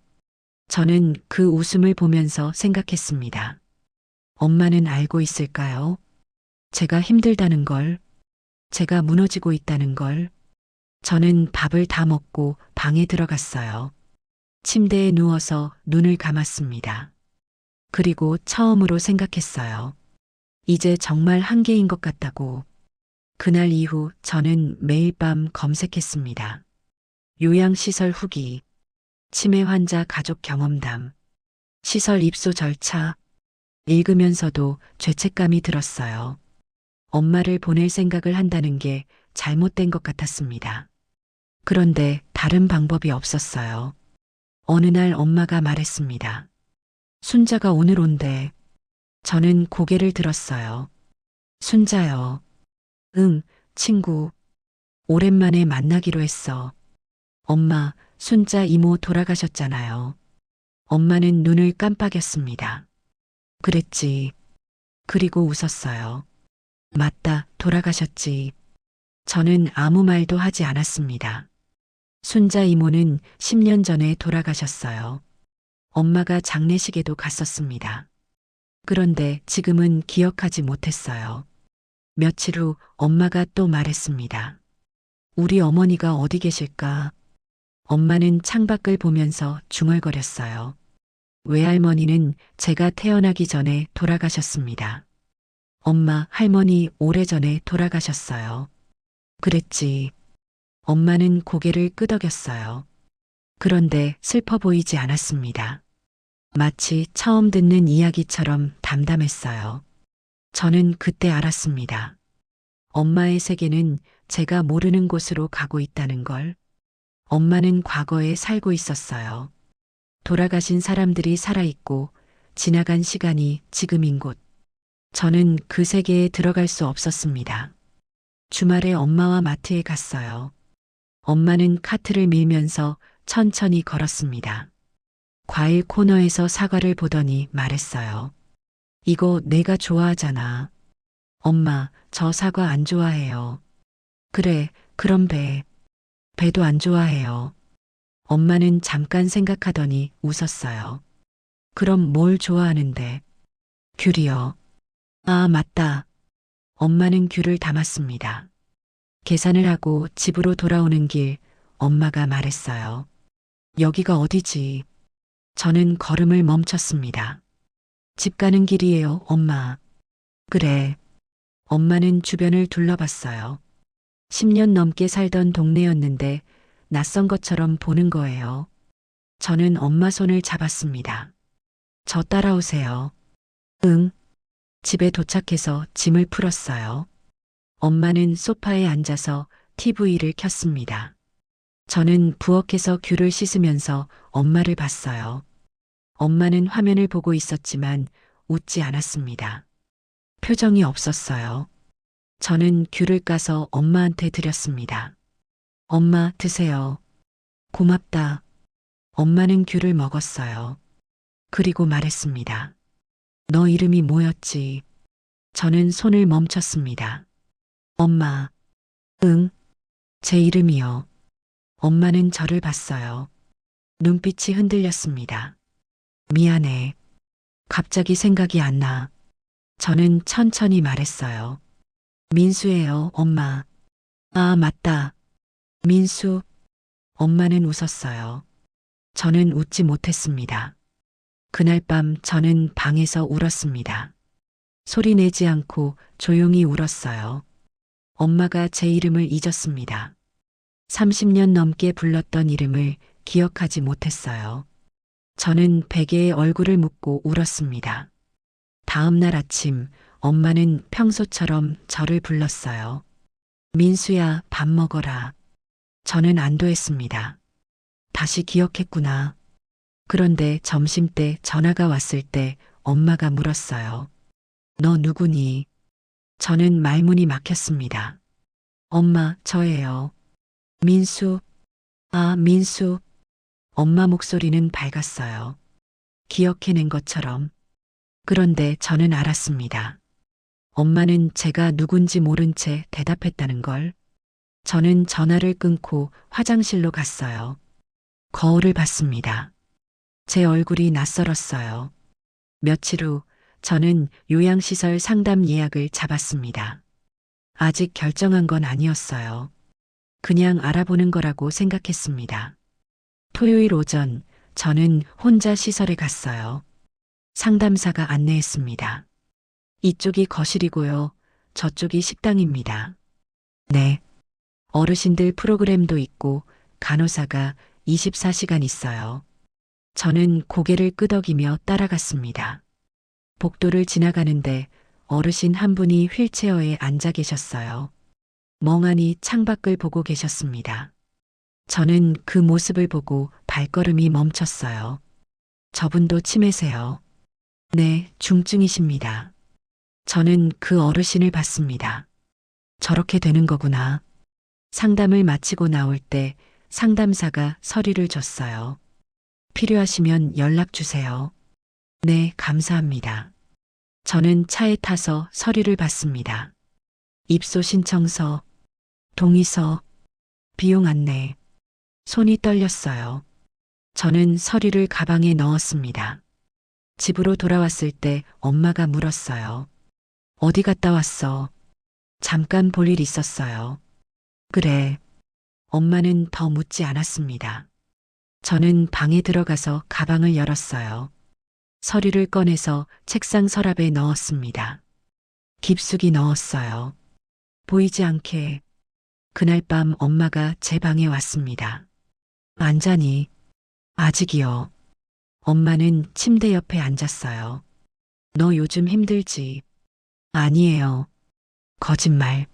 저는 그 웃음을 보면서 생각했습니다. 엄마는 알고 있을까요? 제가 힘들다는 걸, 제가 무너지고 있다는 걸. 저는 밥을 다 먹고 방에 들어갔어요. 침대에 누워서 눈을 감았습니다. 그리고 처음으로 생각했어요. 이제 정말 한계인 것 같다고. 그날 이후 저는 매일 밤 검색했습니다. 요양시설 후기, 치매 환자 가족 경험담, 시설 입소 절차. 읽으면서도 죄책감이 들었어요. 엄마를 보낼 생각을 한다는 게 잘못된 것 같았습니다. 그런데 다른 방법이 없었어요. 어느 날 엄마가 말했습니다. 순자가 오늘 온대. 저는 고개를 들었어요. 순자요. 응, 친구. 오랜만에 만나기로 했어. 엄마, 순자 이모 돌아가셨잖아요. 엄마는 눈을 깜빡였습니다. 그랬지. 그리고 웃었어요. 맞다, 돌아가셨지. 저는 아무 말도 하지 않았습니다. 순자 이모는 10년 전에 돌아가셨어요. 엄마가 장례식에도 갔었습니다. 그런데 지금은 기억하지 못했어요. 며칠 후 엄마가 또 말했습니다. 우리 어머니가 어디 계실까? 엄마는 창밖을 보면서 중얼거렸어요. 외할머니는 제가 태어나기 전에 돌아가셨습니다. 엄마, 할머니 오래전에 돌아가셨어요. 그랬지. 엄마는 고개를 끄덕였어요. 그런데 슬퍼 보이지 않았습니다. 마치 처음 듣는 이야기처럼 담담했어요. 저는 그때 알았습니다. 엄마의 세계는 제가 모르는 곳으로 가고 있다는 걸. 엄마는 과거에 살고 있었어요. 돌아가신 사람들이 살아있고 지나간 시간이 지금인 곳. 저는 그 세계에 들어갈 수 없었습니다. 주말에 엄마와 마트에 갔어요. 엄마는 카트를 밀면서 천천히 걸었습니다. 과일 코너에서 사과를 보더니 말했어요. 이거 내가 좋아하잖아. 엄마, 저 사과 안 좋아해요. 그래, 그럼 배도 안 좋아해요. 엄마는 잠깐 생각하더니 웃었어요. 그럼 뭘 좋아하는데? 귤이요. 아, 맞다. 엄마는 귤을 담았습니다. 계산을 하고 집으로 돌아오는 길, 엄마가 말했어요. 여기가 어디지? 저는 걸음을 멈췄습니다. 집 가는 길이에요, 엄마. 그래. 엄마는 주변을 둘러봤어요. 10년 넘게 살던 동네였는데 낯선 것처럼 보는 거예요. 저는 엄마 손을 잡았습니다. 저 따라오세요. 응. 집에 도착해서 짐을 풀었어요. 엄마는 소파에 앉아서 TV를 켰습니다. 저는 부엌에서 귤을 씻으면서 엄마를 봤어요. 엄마는 화면을 보고 있었지만 웃지 않았습니다. 표정이 없었어요. 저는 귤을 까서 엄마한테 드렸습니다. 엄마, 드세요. 고맙다. 엄마는 귤을 먹었어요. 그리고 말했습니다. 너 이름이 뭐였지? 저는 손을 멈췄습니다. 엄마. 응, 제 이름이요. 엄마는 저를 봤어요. 눈빛이 흔들렸습니다. 미안해. 갑자기 생각이 안 나. 저는 천천히 말했어요. 민수예요, 엄마. 아, 맞다. 민수. 엄마는 웃었어요. 저는 웃지 못했습니다. 그날 밤 저는 방에서 울었습니다. 소리 내지 않고 조용히 울었어요. 엄마가 제 이름을 잊었습니다. 30년 넘게 불렀던 이름을 기억하지 못했어요. 저는 베개에 얼굴을 묻고 울었습니다. 다음 날 아침 엄마는 평소처럼 저를 불렀어요. 민수야, 밥 먹어라. 저는 안도했습니다. 다시 기억했구나. 그런데 점심때 전화가 왔을 때 엄마가 물었어요. 너 누구니? 저는 말문이 막혔습니다. 엄마, 저예요. 민수. 아, 민수. 엄마 목소리는 밝았어요. 기억해낸 것처럼. 그런데 저는 알았습니다. 엄마는 제가 누군지 모른 채 대답했다는 걸. 저는 전화를 끊고 화장실로 갔어요. 거울을 봤습니다. 제 얼굴이 낯설었어요. 며칠 후 저는 요양시설 상담 예약을 잡았습니다. 아직 결정한 건 아니었어요. 그냥 알아보는 거라고 생각했습니다. 토요일 오전 저는 혼자 시설에 갔어요. 상담사가 안내했습니다. 이쪽이 거실이고요. 저쪽이 식당입니다. 네. 어르신들 프로그램도 있고 간호사가 24시간 있어요. 저는 고개를 끄덕이며 따라갔습니다. 복도를 지나가는데 어르신 한 분이 휠체어에 앉아 계셨어요. 멍하니 창밖을 보고 계셨습니다. 저는 그 모습을 보고 발걸음이 멈췄어요. 저분도 치매세요. 네, 중증이십니다. 저는 그 어르신을 봤습니다. 저렇게 되는 거구나. 상담을 마치고 나올 때 상담사가 서류를 줬어요. 필요하시면 연락 주세요. 네, 감사합니다. 저는 차에 타서 서류를 받습니다. 입소 신청서, 동의서, 비용 안내. 손이 떨렸어요. 저는 서류를 가방에 넣었습니다. 집으로 돌아왔을 때 엄마가 물었어요. 어디 갔다 왔어? 잠깐 볼 일 있었어요. 그래. 엄마는 더 묻지 않았습니다. 저는 방에 들어가서 가방을 열었어요. 서류를 꺼내서 책상 서랍에 넣었습니다. 깊숙이 넣었어요. 보이지 않게. 그날 밤 엄마가 제 방에 왔습니다. 안 자니? 아직이요. 엄마는 침대 옆에 앉았어요. 너 요즘 힘들지? 아니에요. 거짓말.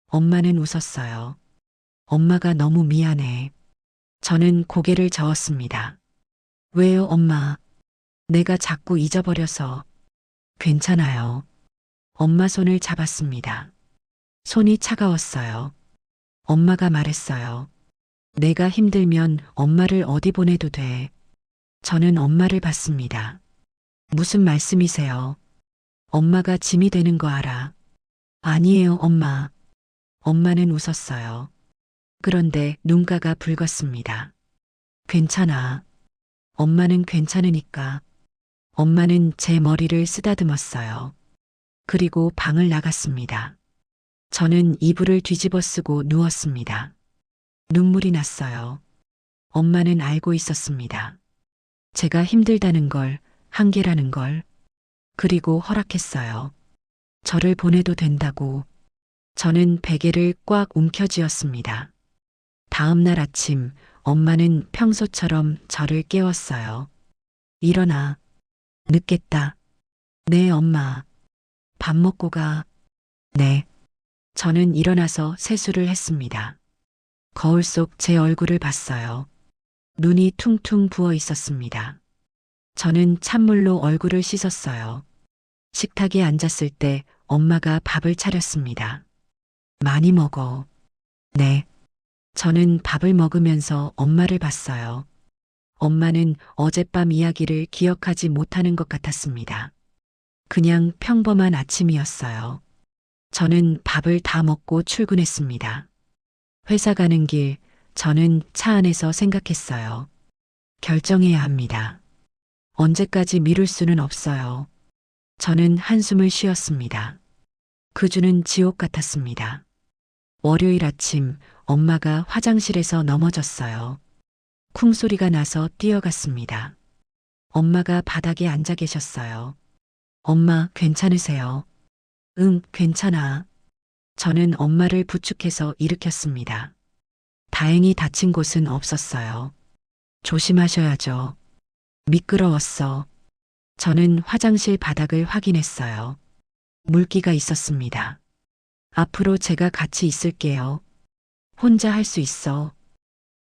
엄마는 웃었어요. 엄마가 너무 미안해. 저는 고개를 저었습니다. 왜요, 엄마? 내가 자꾸 잊어버려서. 괜찮아요. 엄마 손을 잡았습니다. 손이 차가웠어요. 엄마가 말했어요. 내가 힘들면 엄마를 어디 보내도 돼. 저는 엄마를 봤습니다. 무슨 말씀이세요? 엄마가 짐이 되는 거 알아. 아니에요, 엄마. 엄마는 웃었어요. 그런데 눈가가 붉었습니다. 괜찮아. 엄마는 괜찮으니까. 엄마는 제 머리를 쓰다듬었어요. 그리고 방을 나갔습니다. 저는 이불을 뒤집어 쓰고 누웠습니다. 눈물이 났어요. 엄마는 알고 있었습니다. 제가 힘들다는 걸, 한계라는 걸. 그리고 허락했어요. 저를 보내도 된다고. 저는 베개를 꽉 움켜쥐었습니다. 다음 날 아침 엄마는 평소처럼 저를 깨웠어요. 일어나. 늦겠다. 네, 엄마. 밥 먹고 가. 네. 저는 일어나서 세수를 했습니다. 거울 속 제 얼굴을 봤어요. 눈이 퉁퉁 부어 있었습니다. 저는 찬물로 얼굴을 씻었어요. 식탁에 앉았을 때 엄마가 밥을 차렸습니다. 많이 먹어. 네. 저는 밥을 먹으면서 엄마를 봤어요. 엄마는 어젯밤 이야기를 기억하지 못하는 것 같았습니다. 그냥 평범한 아침이었어요. 저는 밥을 다 먹고 출근했습니다. 회사 가는 길, 저는 차 안에서 생각했어요. 결정해야 합니다. 언제까지 미룰 수는 없어요. 저는 한숨을 쉬었습니다. 그 주는 지옥 같았습니다. 월요일 아침 엄마가 화장실에서 넘어졌어요. 쿵 소리가 나서 뛰어갔습니다. 엄마가 바닥에 앉아 계셨어요. 엄마, 괜찮으세요? 응, 괜찮아. 저는 엄마를 부축해서 일으켰습니다. 다행히 다친 곳은 없었어요. 조심하셔야죠. 미끄러웠어. 저는 화장실 바닥을 확인했어요. 물기가 있었습니다. 앞으로 제가 같이 있을게요. 혼자 할 수 있어.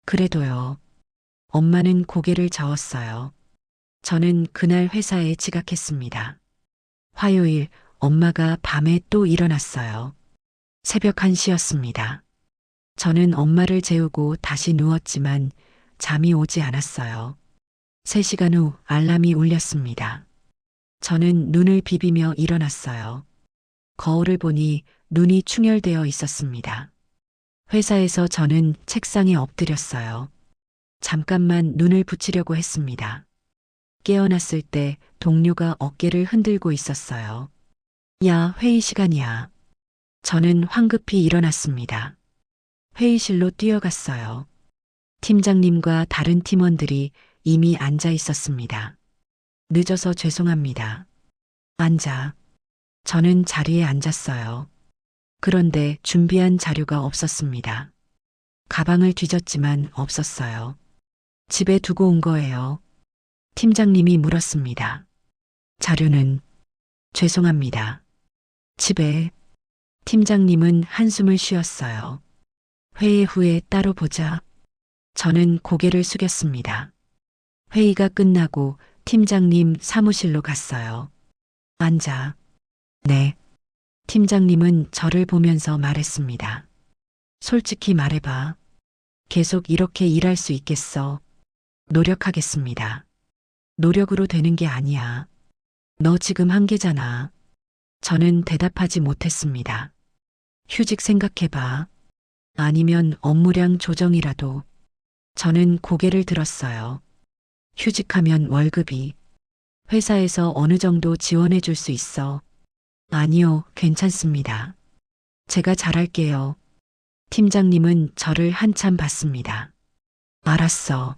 그래도요. 엄마는 고개를 저었어요. 저는 그날 회사에 지각했습니다. 화요일 엄마가 밤에 또 일어났어요. 새벽 1시였습니다. 저는 엄마를 재우고 다시 누웠지만 잠이 오지 않았어요. 3시간 후 알람이 울렸습니다. 저는 눈을 비비며 일어났어요. 거울을 보니 눈이 충혈되어 있었습니다. 회사에서 저는 책상에 엎드렸어요. 잠깐만 눈을 붙이려고 했습니다. 깨어났을 때 동료가 어깨를 흔들고 있었어요. 야, 회의 시간이야. 저는 황급히 일어났습니다. 회의실로 뛰어갔어요. 팀장님과 다른 팀원들이 이미 앉아 있었습니다. 늦어서 죄송합니다. 앉아. 저는 자리에 앉았어요. 그런데 준비한 자료가 없었습니다. 가방을 뒤졌지만 없었어요. 집에 두고 온 거예요. 팀장님이 물었습니다. 자료는? 죄송합니다. 집에. 팀장님은 한숨을 쉬었어요. 회의 후에 따로 보자. 저는 고개를 숙였습니다. 회의가 끝나고 팀장님 사무실로 갔어요. 앉아. 네. 팀장님은 저를 보면서 말했습니다. 솔직히 말해봐. 계속 이렇게 일할 수 있겠어? 노력하겠습니다. 노력으로 되는 게 아니야. 너 지금 한계잖아. 저는 대답하지 못했습니다. 휴직 생각해봐. 아니면 업무량 조정이라도. 저는 고개를 들었어요. 휴직하면 월급이. 회사에서 어느 정도 지원해 줄 수 있어. 아니요, 괜찮습니다. 제가 잘할게요. 팀장님은 저를 한참 봤습니다. 알았어.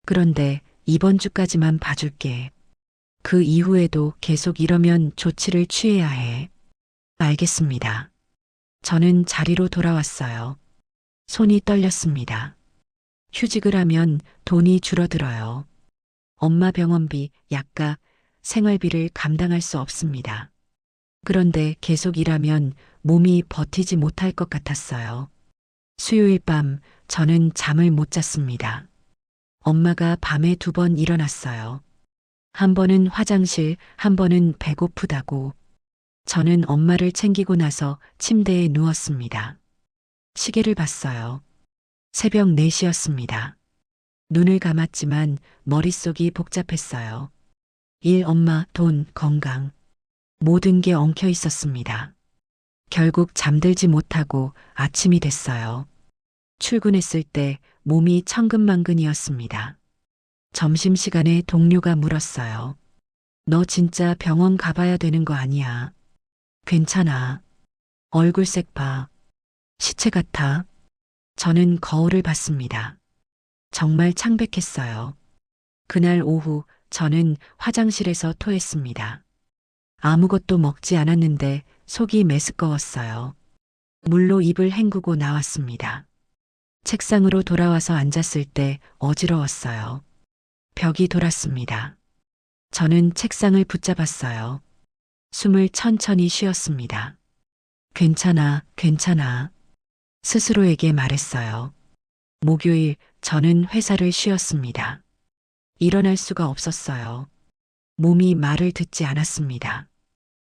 그런데 이번 주까지만 봐줄게. 그 이후에도 계속 이러면 조치를 취해야 해. 알겠습니다. 저는 자리로 돌아왔어요. 손이 떨렸습니다. 휴직을 하면 돈이 줄어들어요. 엄마 병원비, 약가, 생활비를 감당할 수 없습니다. 그런데 계속 일하면 몸이 버티지 못할 것 같았어요. 수요일 밤 저는 잠을 못 잤습니다. 엄마가 밤에 2번 일어났어요. 한 번은 화장실, 한 번은 배고프다고. 저는 엄마를 챙기고 나서 침대에 누웠습니다. 시계를 봤어요. 새벽 4시였습니다. 눈을 감았지만 머릿속이 복잡했어요. 일, 엄마, 돈, 건강. 모든 게 엉켜 있었습니다. 결국 잠들지 못하고 아침이 됐어요. 출근했을 때 몸이 천근만근이었습니다. 점심시간에 동료가 물었어요. 너 진짜 병원 가봐야 되는 거 아니야? 괜찮아. 얼굴색 봐. 시체 같아. 저는 거울을 봤습니다. 정말 창백했어요. 그날 오후 저는 화장실에서 토했습니다. 아무것도 먹지 않았는데 속이 메스꺼웠어요. 물로 입을 헹구고 나왔습니다. 책상으로 돌아와서 앉았을 때 어지러웠어요. 벽이 돌았습니다. 저는 책상을 붙잡았어요. 숨을 천천히 쉬었습니다. 괜찮아, 괜찮아. 스스로에게 말했어요. 목요일 저는 회사를 쉬었습니다. 일어날 수가 없었어요. 몸이 말을 듣지 않았습니다.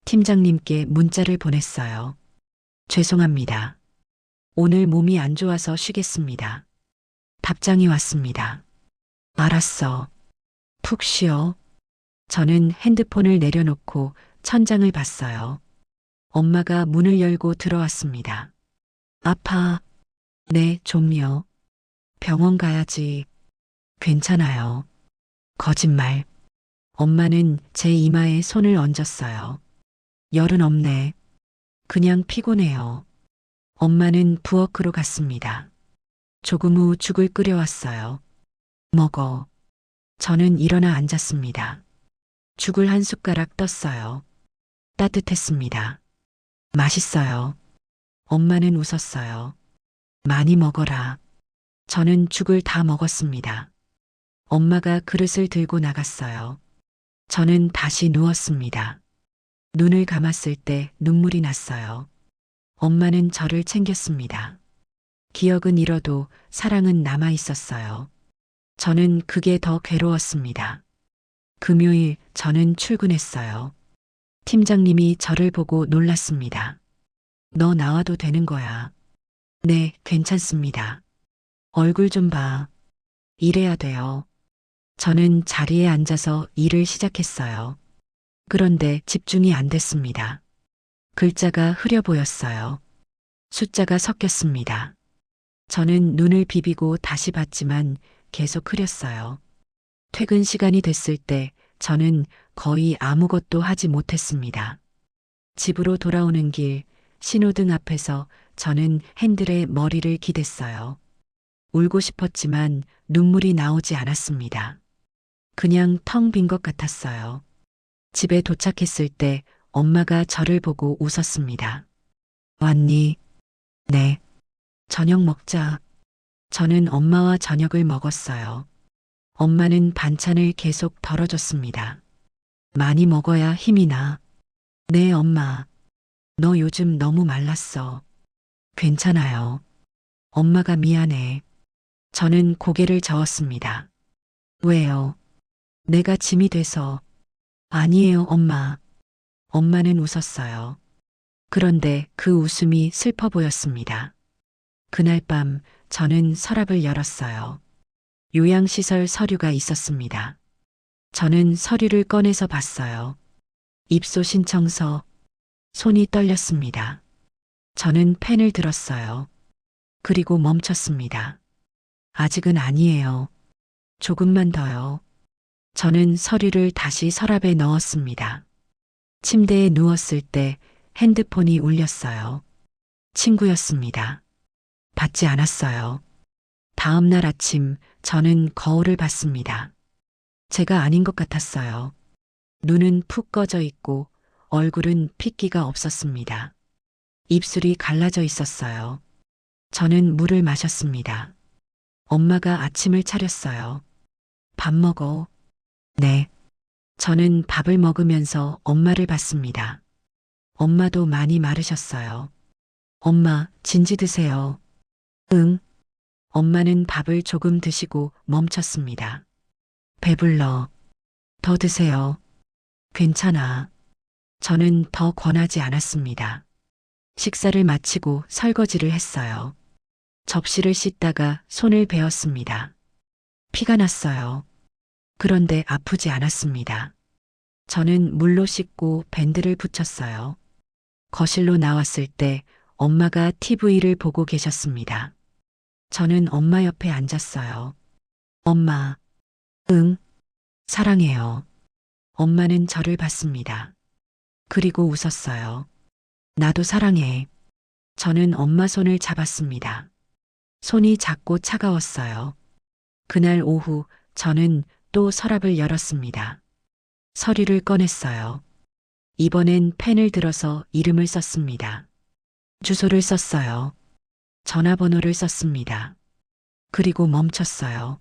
팀장님께 문자를 보냈어요. 죄송합니다. 오늘 몸이 안 좋아서 쉬겠습니다. 답장이 왔습니다. 알았어. 푹 쉬어. 저는 핸드폰을 내려놓고 천장을 봤어요. 엄마가 문을 열고 들어왔습니다. 아파. 네, 좀요. 병원 가야지. 괜찮아요. 거짓말. 엄마는 제 이마에 손을 얹었어요. 열은 없네. 그냥 피곤해요. 엄마는 부엌으로 갔습니다. 조금 후 죽을 끓여왔어요. 먹어. 저는 일어나 앉았습니다. 죽을 한 숟가락 떴어요. 따뜻했습니다. 맛있어요. 엄마는 웃었어요. 많이 먹어라. 저는 죽을 다 먹었습니다. 엄마가 그릇을 들고 나갔어요. 저는 다시 누웠습니다. 눈을 감았을 때 눈물이 났어요. 엄마는 저를 챙겼습니다. 기억은 잃어도 사랑은 남아 있었어요. 저는 그게 더 괴로웠습니다. 금요일 저는 출근했어요. 팀장님이 저를 보고 놀랐습니다. 너 나와도 되는 거야. 네, 괜찮습니다. 얼굴 좀 봐. 일해야 돼요. 저는 자리에 앉아서 일을 시작했어요. 그런데 집중이 안 됐습니다. 글자가 흐려 보였어요. 숫자가 섞였습니다. 저는 눈을 비비고 다시 봤지만 계속 흐렸어요. 퇴근 시간이 됐을 때 저는 거의 아무것도 하지 못했습니다. 집으로 돌아오는 길, 신호등 앞에서 저는 핸들에 머리를 기댔어요. 울고 싶었지만 눈물이 나오지 않았습니다. 그냥 텅 빈 것 같았어요. 집에 도착했을 때 엄마가 저를 보고 웃었습니다. 왔니? 네. 저녁 먹자. 저는 엄마와 저녁을 먹었어요. 엄마는 반찬을 계속 덜어줬습니다. 많이 먹어야 힘이 나. 네, 엄마. 너 요즘 너무 말랐어. 괜찮아요. 엄마가 미안해. 저는 고개를 저었습니다. 왜요? 내가 짐이 돼서. 아니에요, 엄마. 엄마는 웃었어요. 그런데 그 웃음이 슬퍼 보였습니다. 그날 밤 저는 서랍을 열었어요. 요양시설 서류가 있었습니다. 저는 서류를 꺼내서 봤어요. 입소 신청서. 손이 떨렸습니다. 저는 펜을 들었어요. 그리고 멈췄습니다. 아직은 아니에요. 조금만 더요. 저는 서류를 다시 서랍에 넣었습니다. 침대에 누웠을 때 핸드폰이 울렸어요. 친구였습니다. 받지 않았어요. 다음 날 아침 저는 거울을 봤습니다. 제가 아닌 것 같았어요. 눈은 푹 꺼져 있고 얼굴은 핏기가 없었습니다. 입술이 갈라져 있었어요. 저는 물을 마셨습니다. 엄마가 아침을 차렸어요. 밥 먹어. 네. 저는 밥을 먹으면서 엄마를 봤습니다. 엄마도 많이 마르셨어요. 엄마, 진지 드세요. 응. 엄마는 밥을 조금 드시고 멈췄습니다. 배불러. 더 드세요. 괜찮아. 저는 더 권하지 않았습니다. 식사를 마치고 설거지를 했어요. 접시를 씻다가 손을 베었습니다. 피가 났어요. 그런데 아프지 않았습니다. 저는 물로 씻고 밴드를 붙였어요. 거실로 나왔을 때 엄마가 TV를 보고 계셨습니다. 저는 엄마 옆에 앉았어요. 엄마, 응, 사랑해요. 엄마는 저를 봤습니다. 그리고 웃었어요. 나도 사랑해. 저는 엄마 손을 잡았습니다. 손이 작고 차가웠어요. 그날 오후 저는 또 서랍을 열었습니다. 서류를 꺼냈어요. 이번엔 펜을 들어서 이름을 썼습니다. 주소를 썼어요. 전화번호를 썼습니다. 그리고 멈췄어요.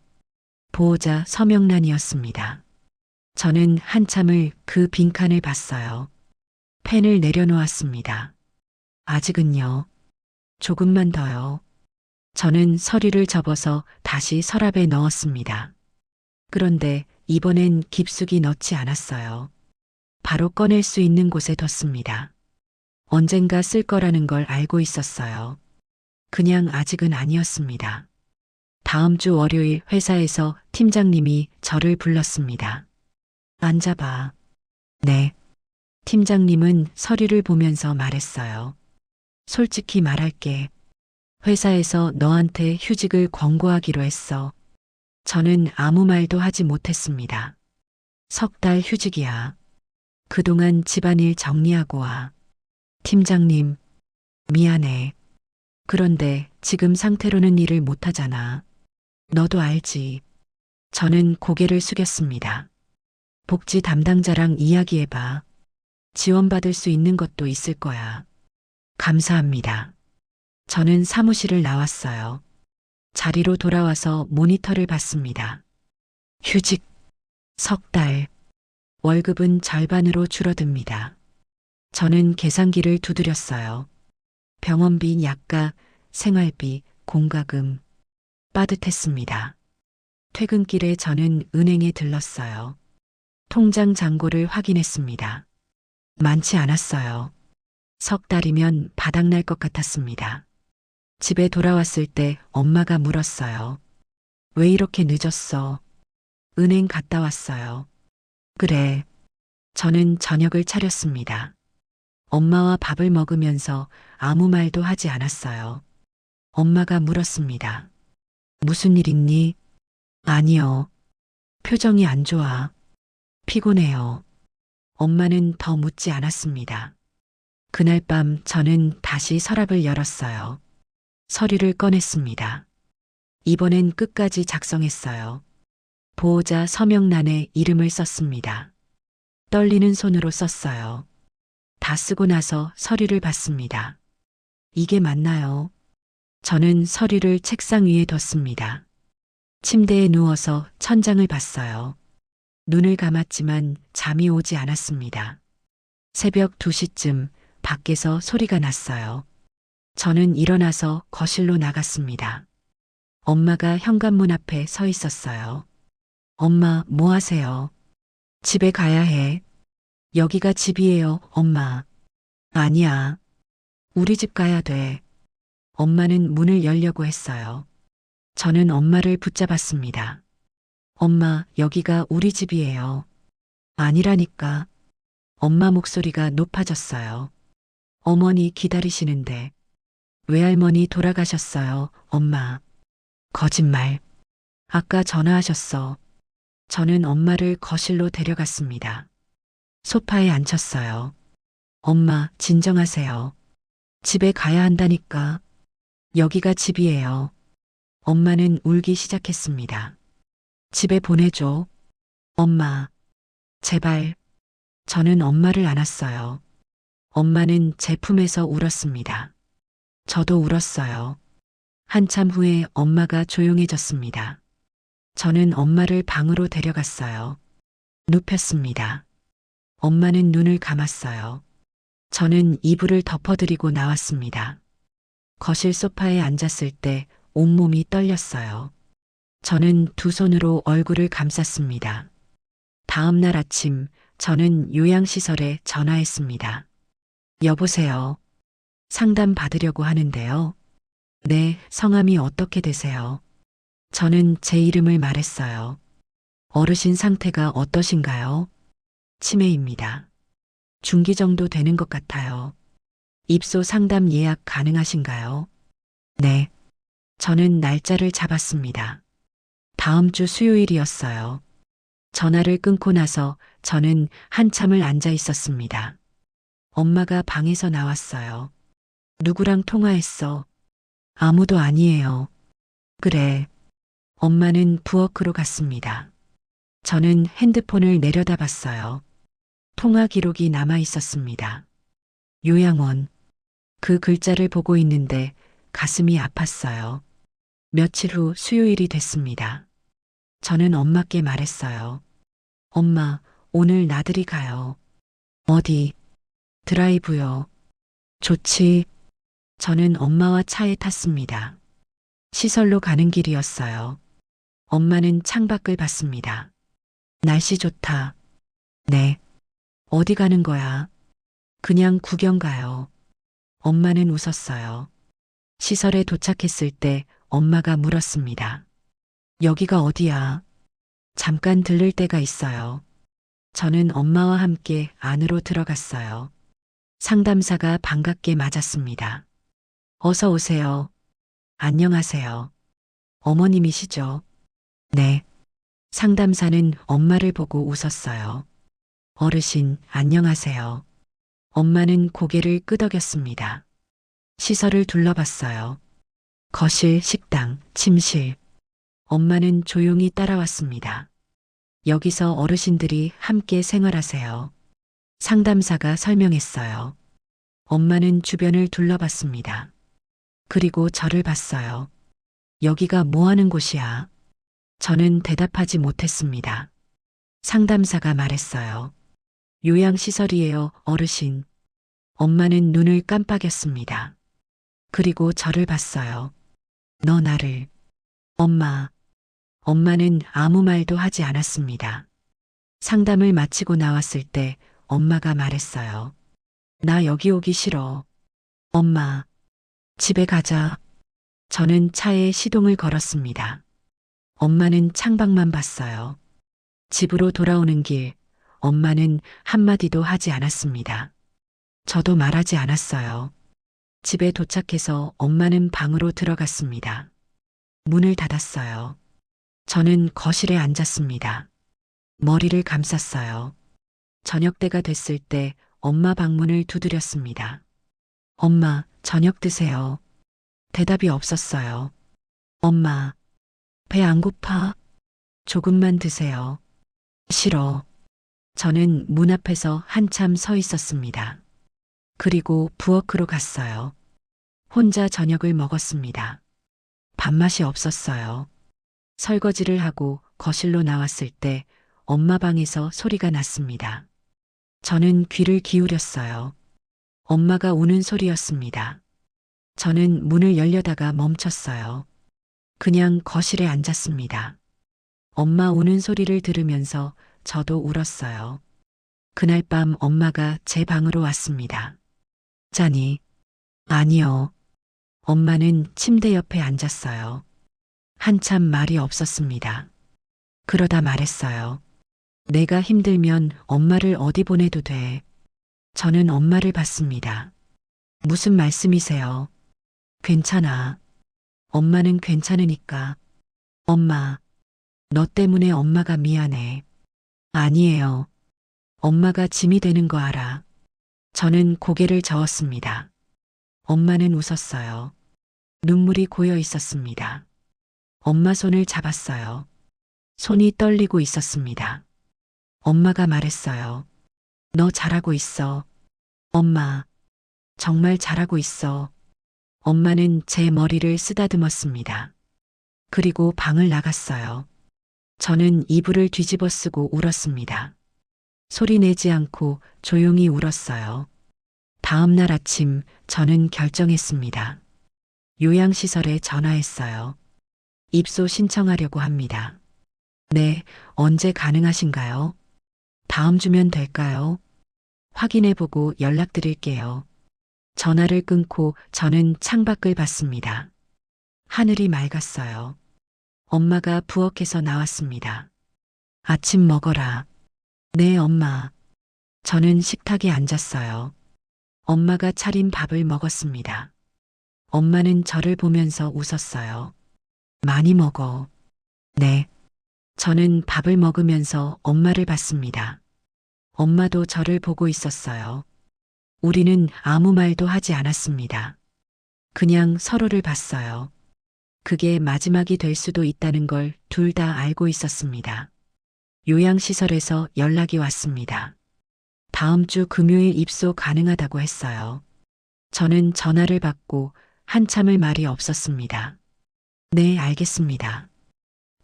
보호자 서명란이었습니다. 저는 한참을 그 빈칸을 봤어요. 펜을 내려놓았습니다. 아직은요. 조금만 더요. 저는 서류를 접어서 다시 서랍에 넣었습니다. 그런데 이번엔 깊숙이 넣지 않았어요. 바로 꺼낼 수 있는 곳에 뒀습니다. 언젠가 쓸 거라는 걸 알고 있었어요. 그냥 아직은 아니었습니다. 다음 주 월요일 회사에서 팀장님이 저를 불렀습니다. 앉아봐. 네. 팀장님은 서류를 보면서 말했어요. 솔직히 말할게. 회사에서 너한테 휴직을 권고하기로 했어. 저는 아무 말도 하지 못했습니다. 3달 휴직이야. 그동안 집안일 정리하고 와. 팀장님, 미안해. 그런데 지금 상태로는 일을 못하잖아. 너도 알지. 저는 고개를 숙였습니다. 복지 담당자랑 이야기해봐. 지원받을 수 있는 것도 있을 거야. 감사합니다. 저는 사무실을 나왔어요. 자리로 돌아와서 모니터를 봤습니다. 휴직, 3달. 월급은 절반으로 줄어듭니다. 저는 계산기를 두드렸어요. 병원비, 약가, 생활비, 공과금. 빠듯했습니다. 퇴근길에 저는 은행에 들렀어요. 통장 잔고를 확인했습니다. 많지 않았어요. 3달이면 바닥날 것 같았습니다. 집에 돌아왔을 때 엄마가 물었어요. 왜 이렇게 늦었어? 은행 갔다 왔어요. 그래. 저는 저녁을 차렸습니다. 엄마와 밥을 먹으면서 아무 말도 하지 않았어요. 엄마가 물었습니다. 무슨 일 있니? 아니요. 표정이 안 좋아. 피곤해요. 엄마는 더 묻지 않았습니다. 그날 밤 저는 다시 서랍을 열었어요. 서류를 꺼냈습니다. 이번엔 끝까지 작성했어요. 보호자 서명란에 이름을 썼습니다. 떨리는 손으로 썼어요. 다 쓰고 나서 서류를 봤습니다. 이게 맞나요? 저는 서류를 책상 위에 뒀습니다. 침대에 누워서 천장을 봤어요. 눈을 감았지만 잠이 오지 않았습니다. 새벽 2시쯤 밖에서 소리가 났어요. 저는 일어나서 거실로 나갔습니다. 엄마가 현관문 앞에 서 있었어요. 엄마, 뭐 하세요? 집에 가야 해. 여기가 집이에요, 엄마. 아니야. 우리 집 가야 돼. 엄마는 문을 열려고 했어요. 저는 엄마를 붙잡았습니다. 엄마, 여기가 우리 집이에요. 아니라니까. 엄마 목소리가 높아졌어요. 어머니 기다리시는데. 외할머니 돌아가셨어요, 엄마. 거짓말. 아까 전화하셨어. 저는 엄마를 거실로 데려갔습니다. 소파에 앉혔어요. 엄마, 진정하세요. 집에 가야 한다니까. 여기가 집이에요. 엄마는 울기 시작했습니다. 집에 보내줘. 엄마, 제발. 저는 엄마를 안았어요. 엄마는 제 품에서 울었습니다. 저도 울었어요. 한참 후에 엄마가 조용해졌습니다. 저는 엄마를 방으로 데려갔어요. 눕혔습니다. 엄마는 눈을 감았어요. 저는 이불을 덮어드리고 나왔습니다. 거실 소파에 앉았을 때 온몸이 떨렸어요. 저는 두 손으로 얼굴을 감쌌습니다. 다음 날 아침 저는 요양시설에 전화했습니다. 여보세요. 상담 받으려고 하는데요. 네, 성함이 어떻게 되세요? 저는 제 이름을 말했어요. 어르신 상태가 어떠신가요? 치매입니다. 중기 정도 되는 것 같아요. 입소 상담 예약 가능하신가요? 네. 저는 날짜를 잡았습니다. 다음 주 수요일이었어요. 전화를 끊고 나서 저는 한참을 앉아 있었습니다. 엄마가 방에서 나왔어요. 누구랑 통화했어? 아무도 아니에요. 그래. 엄마는 부엌으로 갔습니다. 저는 핸드폰을 내려다봤어요. 통화 기록이 남아 있었습니다. 요양원. 그 글자를 보고 있는데 가슴이 아팠어요. 며칠 후 수요일이 됐습니다. 저는 엄마께 말했어요. 엄마, 오늘 나들이 가요. 어디? 드라이브요. 좋지. 저는 엄마와 차에 탔습니다. 시설로 가는 길이었어요. 엄마는 창밖을 봤습니다. 날씨 좋다. 네. 어디 가는 거야? 그냥 구경 가요. 엄마는 웃었어요. 시설에 도착했을 때 엄마가 물었습니다. 여기가 어디야? 잠깐 들를 데가 있어요. 저는 엄마와 함께 안으로 들어갔어요. 상담사가 반갑게 맞았습니다. 어서 오세요. 안녕하세요. 어머님이시죠? 네. 상담사는 엄마를 보고 웃었어요. 어르신, 안녕하세요. 엄마는 고개를 끄덕였습니다. 시설을 둘러봤어요. 거실, 식당, 침실. 엄마는 조용히 따라왔습니다. 여기서 어르신들이 함께 생활하세요. 상담사가 설명했어요. 엄마는 주변을 둘러봤습니다. 그리고 저를 봤어요. 여기가 뭐 하는 곳이야? 저는 대답하지 못했습니다. 상담사가 말했어요. 요양시설이에요, 어르신. 엄마는 눈을 깜빡였습니다. 그리고 저를 봤어요. 너 나를. 엄마. 엄마는 아무 말도 하지 않았습니다. 상담을 마치고 나왔을 때 엄마가 말했어요. 나 여기 오기 싫어. 엄마. 집에 가자. 저는 차에 시동을 걸었습니다. 엄마는 창밖만 봤어요. 집으로 돌아오는 길, 엄마는 한마디도 하지 않았습니다. 저도 말하지 않았어요. 집에 도착해서 엄마는 방으로 들어갔습니다. 문을 닫았어요. 저는 거실에 앉았습니다. 머리를 감쌌어요. 저녁 때가 됐을 때 엄마 방문을 두드렸습니다. 엄마, 저녁 드세요. 대답이 없었어요. 엄마, 배 안 고파? 조금만 드세요. 싫어. 저는 문 앞에서 한참 서 있었습니다. 그리고 부엌으로 갔어요. 혼자 저녁을 먹었습니다. 밥맛이 없었어요. 설거지를 하고 거실로 나왔을 때 엄마 방에서 소리가 났습니다. 저는 귀를 기울였어요. 엄마가 우는 소리였습니다. 저는 문을 열려다가 멈췄어요. 그냥 거실에 앉았습니다. 엄마 우는 소리를 들으면서 저도 울었어요. 그날 밤 엄마가 제 방으로 왔습니다. 자니? 아니요. 엄마는 침대 옆에 앉았어요. 한참 말이 없었습니다. 그러다 말했어요. 내가 힘들면 엄마를 어디 보내도 돼. 저는 엄마를 봤습니다. 무슨 말씀이세요? 괜찮아. 엄마는 괜찮으니까. 엄마, 너 때문에 엄마가 미안해. 아니에요. 엄마가 짐이 되는 거 알아. 저는 고개를 저었습니다. 엄마는 웃었어요. 눈물이 고여 있었습니다. 엄마 손을 잡았어요. 손이 떨리고 있었습니다. 엄마가 말했어요. 너 잘하고 있어. 엄마, 정말 잘하고 있어. 엄마는 제 머리를 쓰다듬었습니다. 그리고 방을 나갔어요. 저는 이불을 뒤집어 쓰고 울었습니다. 소리 내지 않고 조용히 울었어요. 다음 날 아침 저는 결정했습니다. 요양시설에 전화했어요. 입소 신청하려고 합니다. 네, 언제 가능하신가요? 다음 주면 될까요? 확인해보고 연락드릴게요. 전화를 끊고 저는 창밖을 봤습니다. 하늘이 맑았어요. 엄마가 부엌에서 나왔습니다. 아침 먹어라. 네, 엄마. 저는 식탁에 앉았어요. 엄마가 차린 밥을 먹었습니다. 엄마는 저를 보면서 웃었어요. 많이 먹어. 네. 저는 밥을 먹으면서 엄마를 봤습니다. 엄마도 저를 보고 있었어요. 우리는 아무 말도 하지 않았습니다. 그냥 서로를 봤어요. 그게 마지막이 될 수도 있다는 걸 둘 다 알고 있었습니다. 요양시설에서 연락이 왔습니다. 다음 주 금요일 입소 가능하다고 했어요. 저는 전화를 받고 한참을 말이 없었습니다. 네, 알겠습니다.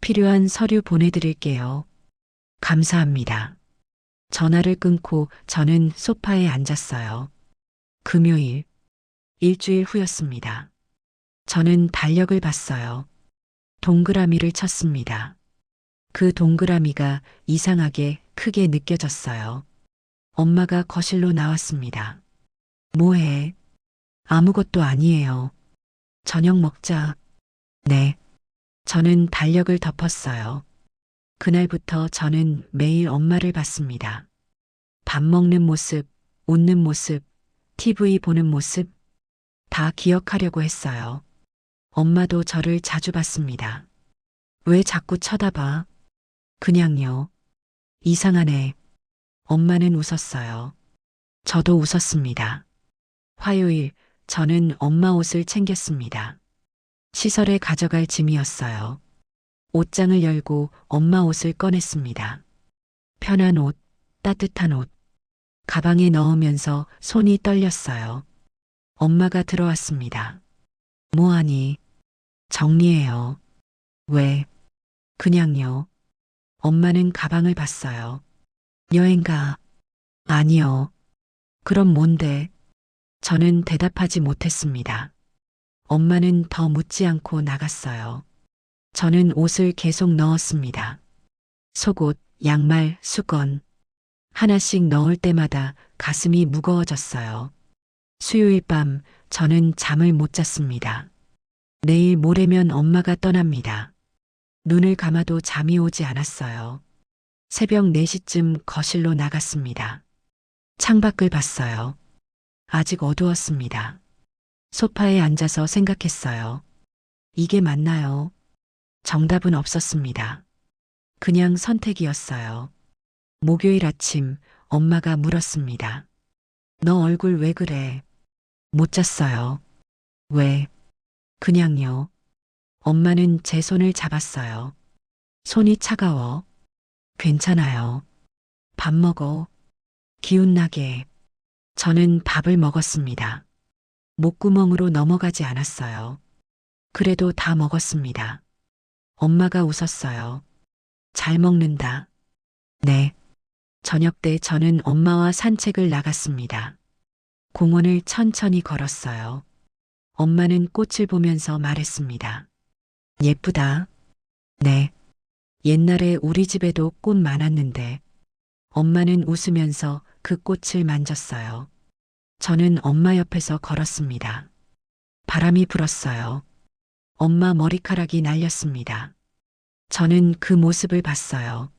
필요한 서류 보내드릴게요. 감사합니다. 전화를 끊고 저는 소파에 앉았어요. 금요일, 일주일 후였습니다. 저는 달력을 봤어요. 동그라미를 쳤습니다. 그 동그라미가 이상하게 크게 느껴졌어요. 엄마가 거실로 나왔습니다. 뭐해? 아무것도 아니에요. 저녁 먹자. 네. 저는 달력을 덮었어요. 그날부터 저는 매일 엄마를 봤습니다. 밥 먹는 모습, 웃는 모습, TV 보는 모습, 다 기억하려고 했어요. 엄마도 저를 자주 봤습니다. 왜 자꾸 쳐다봐? 그냥요. 이상하네. 엄마는 웃었어요. 저도 웃었습니다. 화요일, 저는 엄마 옷을 챙겼습니다. 시설에 가져갈 짐이었어요. 옷장을 열고 엄마 옷을 꺼냈습니다. 편한 옷, 따뜻한 옷. 가방에 넣으면서 손이 떨렸어요. 엄마가 들어왔습니다. 뭐하니? 정리해요. 왜? 그냥요. 엄마는 가방을 봤어요. 여행 가? 아니요. 그럼 뭔데? 저는 대답하지 못했습니다. 엄마는 더 묻지 않고 나갔어요. 저는 옷을 계속 넣었습니다. 속옷, 양말, 수건. 하나씩 넣을 때마다 가슴이 무거워졌어요. 수요일 밤 저는 잠을 못 잤습니다. 내일 모레면 엄마가 떠납니다. 눈을 감아도 잠이 오지 않았어요. 새벽 4시쯤 거실로 나갔습니다. 창밖을 봤어요. 아직 어두웠습니다. 소파에 앉아서 생각했어요. 이게 맞나요? 정답은 없었습니다. 그냥 선택이었어요. 목요일 아침 엄마가 물었습니다. 너 얼굴 왜 그래? 못 잤어요. 왜? 그냥요. 엄마는 제 손을 잡았어요. 손이 차가워. 괜찮아요. 밥 먹어. 기운나게. 저는 밥을 먹었습니다. 목구멍으로 넘어가지 않았어요. 그래도 다 먹었습니다. 엄마가 웃었어요. 잘 먹는다. 네. 저녁 때 저는 엄마와 산책을 나갔습니다. 공원을 천천히 걸었어요. 엄마는 꽃을 보면서 말했습니다. 예쁘다. 네. 옛날에 우리 집에도 꽃 많았는데 엄마는 웃으면서 그 꽃을 만졌어요. 저는 엄마 옆에서 걸었습니다. 바람이 불었어요. 엄마 머리카락이 날렸습니다. 저는 그 모습을 봤어요.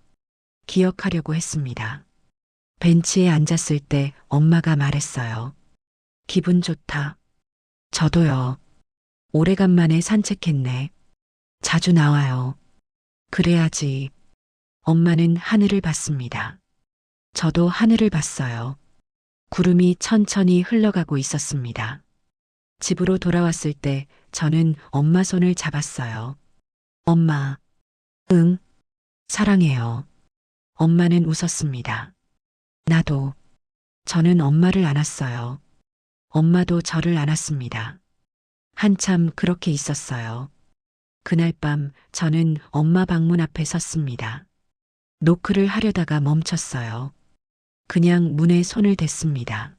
기억하려고 했습니다. 벤치에 앉았을 때 엄마가 말했어요. 기분 좋다. 저도요. 오래간만에 산책했네. 자주 나와요. 그래야지. 엄마는 하늘을 봤습니다. 저도 하늘을 봤어요. 구름이 천천히 흘러가고 있었습니다. 집으로 돌아왔을 때 저는 엄마 손을 잡았어요. 엄마, 응, 사랑해요. 엄마는 웃었습니다. 나도. 저는 엄마를 안았어요. 엄마도 저를 안았습니다. 한참 그렇게 있었어요. 그날 밤 저는 엄마 방문 앞에 섰습니다. 노크를 하려다가 멈췄어요. 그냥 문에 손을 댔습니다.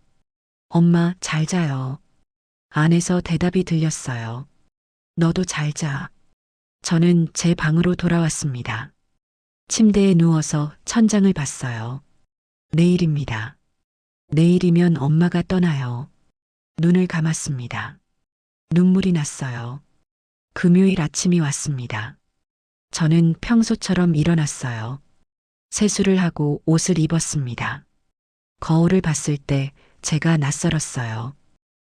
엄마, 잘 자요. 안에서 대답이 들렸어요. 너도 잘 자. 저는 제 방으로 돌아왔습니다. 침대에 누워서 천장을 봤어요. 내일입니다. 내일이면 엄마가 떠나요. 눈을 감았습니다. 눈물이 났어요. 금요일 아침이 왔습니다. 저는 평소처럼 일어났어요. 세수를 하고 옷을 입었습니다. 거울을 봤을 때 제가 낯설었어요.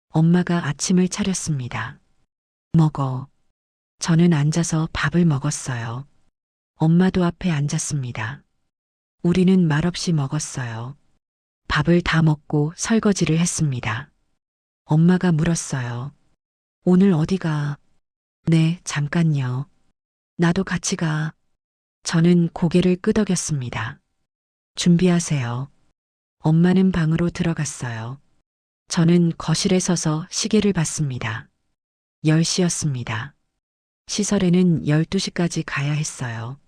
엄마가 아침을 차렸습니다. 먹어. 저는 앉아서 밥을 먹었어요. 엄마도 앞에 앉았습니다. 우리는 말없이 먹었어요. 밥을 다 먹고 설거지를 했습니다. 엄마가 물었어요. 오늘 어디 가? 네, 잠깐요. 나도 같이 가. 저는 고개를 끄덕였습니다. 준비하세요. 엄마는 방으로 들어갔어요. 저는 거실에 서서 시계를 봤습니다. 10시였습니다. 시설에는 12시까지 가야 했어요.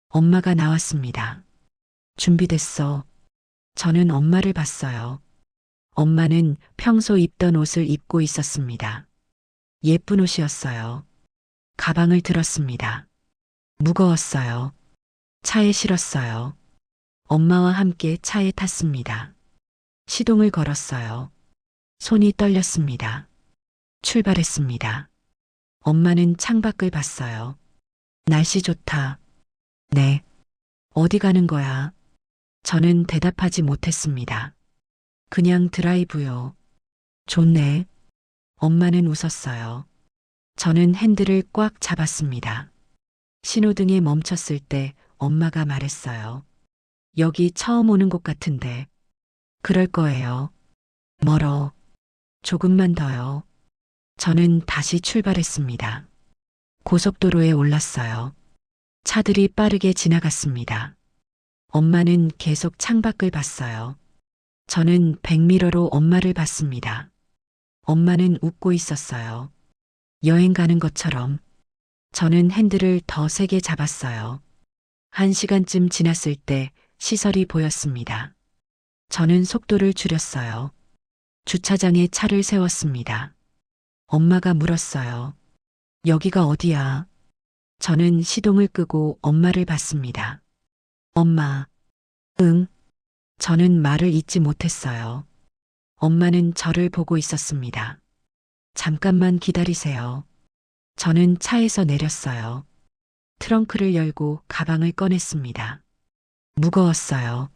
엄마가 나왔습니다. 준비됐어. 저는 엄마를 봤어요. 엄마는 평소 입던 옷을 입고 있었습니다. 예쁜 옷이었어요. 가방을 들었습니다. 무거웠어요. 차에 실었어요. 엄마와 함께 차에 탔습니다. 시동을 걸었어요. 손이 떨렸습니다. 출발했습니다. 엄마는 창밖을 봤어요. 날씨 좋다. 네. 어디 가는 거야? 저는 대답하지 못했습니다. 그냥 드라이브요. 좋네. 엄마는 웃었어요. 저는 핸들을 꽉 잡았습니다. 신호등에 멈췄을 때 엄마가 말했어요. 여기 처음 오는 곳 같은데. 그럴 거예요. 멀어. 조금만 더요. 저는 다시 출발했습니다. 고속도로에 올랐어요. 차들이 빠르게 지나갔습니다. 엄마는 계속 창밖을 봤어요. 저는 백미러로 엄마를 봤습니다. 엄마는 웃고 있었어요. 여행 가는 것처럼. 저는 핸들을 더 세게 잡았어요. 1시간쯤 지났을 때 시설이 보였습니다. 저는 속도를 줄였어요. 주차장에 차를 세웠습니다. 엄마가 물었어요. 여기가 어디야? 저는 시동을 끄고 엄마를 봤습니다. 엄마. 응. 저는 말을 잇지 못했어요. 엄마는 저를 보고 있었습니다. 잠깐만 기다리세요. 저는 차에서 내렸어요. 트렁크를 열고 가방을 꺼냈습니다. 무거웠어요.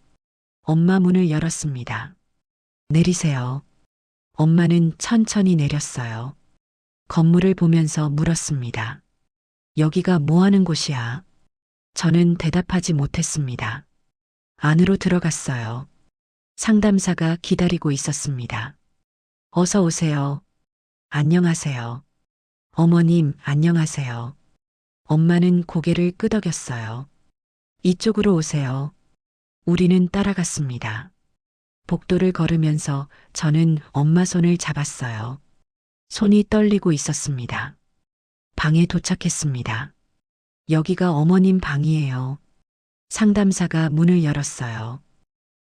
엄마 문을 열었습니다. 내리세요. 엄마는 천천히 내렸어요. 건물을 보면서 물었습니다. 여기가 뭐 하는 곳이야? 저는 대답하지 못했습니다. 안으로 들어갔어요. 상담사가 기다리고 있었습니다. 어서 오세요. 안녕하세요. 어머님, 안녕하세요. 엄마는 고개를 끄덕였어요. 이쪽으로 오세요. 우리는 따라갔습니다. 복도를 걸으면서 저는 엄마 손을 잡았어요. 손이 떨리고 있었습니다. 방에 도착했습니다. 여기가 어머님 방이에요. 상담사가 문을 열었어요.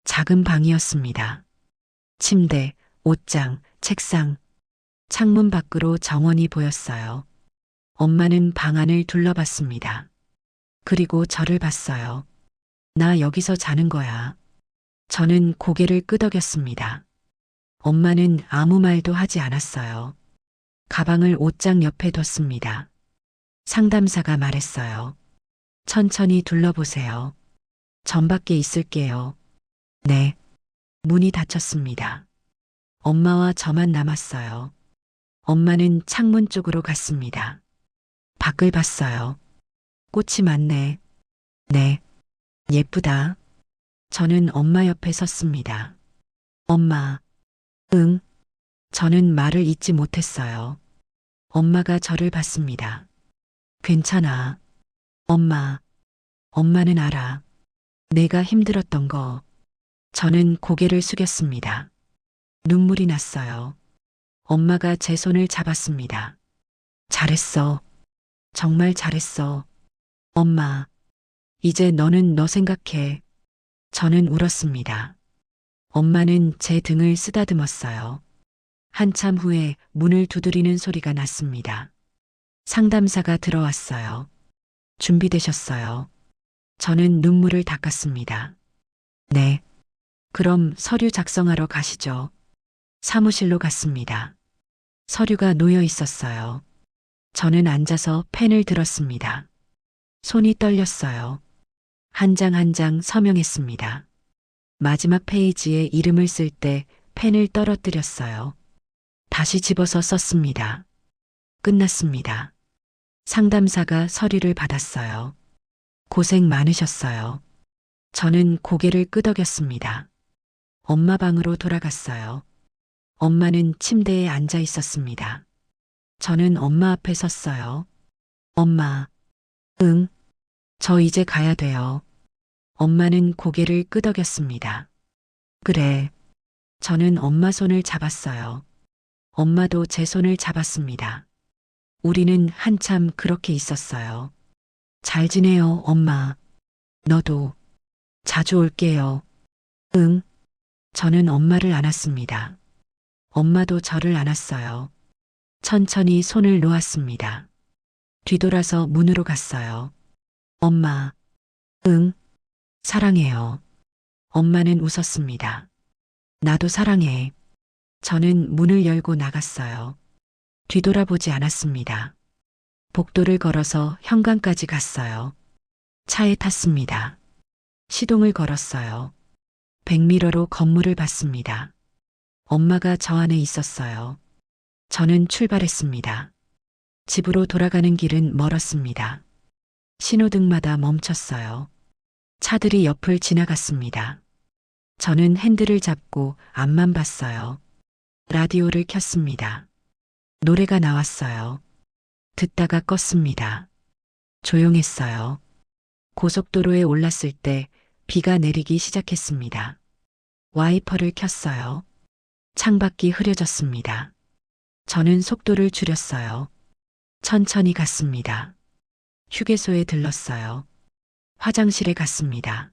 작은 방이었습니다. 침대, 옷장, 책상, 창문 밖으로 정원이 보였어요. 엄마는 방 안을 둘러봤습니다. 그리고 저를 봤어요. 나 여기서 자는 거야. 저는 고개를 끄덕였습니다. 엄마는 아무 말도 하지 않았어요. 가방을 옷장 옆에 뒀습니다. 상담사가 말했어요. 천천히 둘러보세요. 전 밖에 있을게요. 네. 문이 닫혔습니다. 엄마와 저만 남았어요. 엄마는 창문 쪽으로 갔습니다. 밖을 봤어요. 꽃이 많네. 네. 예쁘다. 저는 엄마 옆에 섰습니다. 엄마. 응. 저는 말을 잇지 못했어요. 엄마가 저를 봤습니다. 괜찮아. 엄마. 엄마는 알아. 내가 힘들었던 거. 저는 고개를 숙였습니다. 눈물이 났어요. 엄마가 제 손을 잡았습니다. 잘했어. 정말 잘했어. 엄마. 이제 너는 너 생각해. 저는 울었습니다. 엄마는 제 등을 쓰다듬었어요. 한참 후에 문을 두드리는 소리가 났습니다. 상담사가 들어왔어요. 준비되셨어요. 저는 눈물을 닦았습니다. 네. 그럼 서류 작성하러 가시죠. 사무실로 갔습니다. 서류가 놓여 있었어요. 저는 앉아서 펜을 들었습니다. 손이 떨렸어요. 한 장 한 장 서명했습니다. 마지막 페이지에 이름을 쓸 때 펜을 떨어뜨렸어요. 다시 집어서 썼습니다. 끝났습니다. 상담사가 서류를 받았어요. 고생 많으셨어요. 저는 고개를 끄덕였습니다. 엄마 방으로 돌아갔어요. 엄마는 침대에 앉아 있었습니다. 저는 엄마 앞에 섰어요. 엄마, 응, 저 이제 가야 돼요. 엄마는 고개를 끄덕였습니다. 그래. 저는 엄마 손을 잡았어요. 엄마도 제 손을 잡았습니다. 우리는 한참 그렇게 있었어요. 잘 지내요, 엄마. 너도. 자주 올게요. 응. 저는 엄마를 안았습니다. 엄마도 저를 안았어요. 천천히 손을 놓았습니다. 뒤돌아서 문으로 갔어요. 엄마. 응. 사랑해요. 엄마는 웃었습니다. 나도 사랑해. 저는 문을 열고 나갔어요. 뒤돌아보지 않았습니다. 복도를 걸어서 현관까지 갔어요. 차에 탔습니다. 시동을 걸었어요. 백미러로 건물을 봤습니다. 엄마가 저 안에 있었어요. 저는 출발했습니다. 집으로 돌아가는 길은 멀었습니다. 신호등마다 멈췄어요. 차들이 옆을 지나갔습니다. 저는 핸들을 잡고 앞만 봤어요. 라디오를 켰습니다. 노래가 나왔어요. 듣다가 껐습니다. 조용했어요. 고속도로에 올랐을 때 비가 내리기 시작했습니다. 와이퍼를 켰어요. 창밖이 흐려졌습니다. 저는 속도를 줄였어요. 천천히 갔습니다. 휴게소에 들렀어요. 화장실에 갔습니다.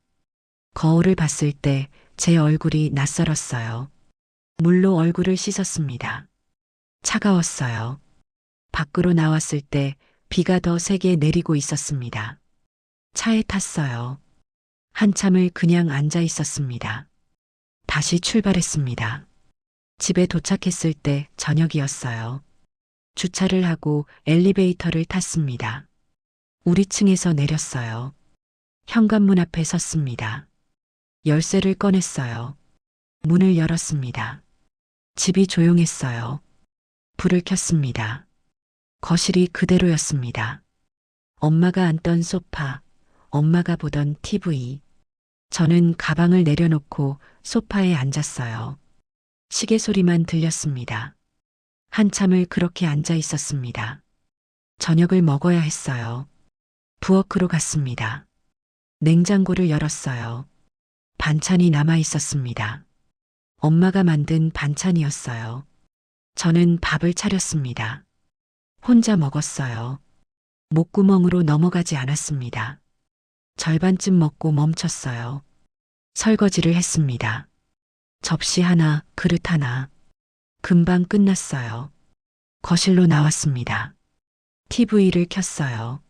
거울을 봤을 때 제 얼굴이 낯설었어요. 물로 얼굴을 씻었습니다. 차가웠어요. 밖으로 나왔을 때 비가 더 세게 내리고 있었습니다. 차에 탔어요. 한참을 그냥 앉아 있었습니다. 다시 출발했습니다. 집에 도착했을 때 저녁이었어요. 주차를 하고 엘리베이터를 탔습니다. 우리 층에서 내렸어요. 현관문 앞에 섰습니다. 열쇠를 꺼냈어요. 문을 열었습니다. 집이 조용했어요. 불을 켰습니다. 거실이 그대로였습니다. 엄마가 앉던 소파, 엄마가 보던 TV. 저는 가방을 내려놓고 소파에 앉았어요. 시계 소리만 들렸습니다. 한참을 그렇게 앉아 있었습니다. 저녁을 먹어야 했어요. 부엌으로 갔습니다. 냉장고를 열었어요. 반찬이 남아 있었습니다. 엄마가 만든 반찬이었어요. 저는 밥을 차렸습니다. 혼자 먹었어요. 목구멍으로 넘어가지 않았습니다. 절반쯤 먹고 멈췄어요. 설거지를 했습니다. 접시 하나, 그릇 하나. 금방 끝났어요. 거실로 나왔습니다. TV를 켰어요.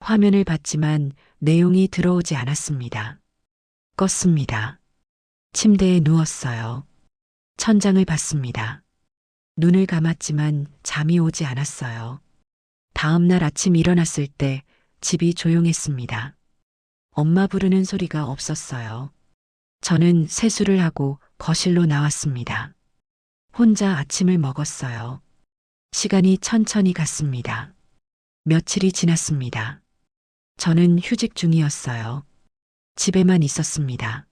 화면을 봤지만 내용이 들어오지 않았습니다. 껐습니다. 침대에 누웠어요. 천장을 봤습니다. 눈을 감았지만 잠이 오지 않았어요. 다음 날 아침 일어났을 때 집이 조용했습니다. 엄마 부르는 소리가 없었어요. 저는 세수를 하고 거실로 나왔습니다. 혼자 아침을 먹었어요. 시간이 천천히 갔습니다. 며칠이 지났습니다. 저는 휴직 중이었어요. 집에만 있었습니다.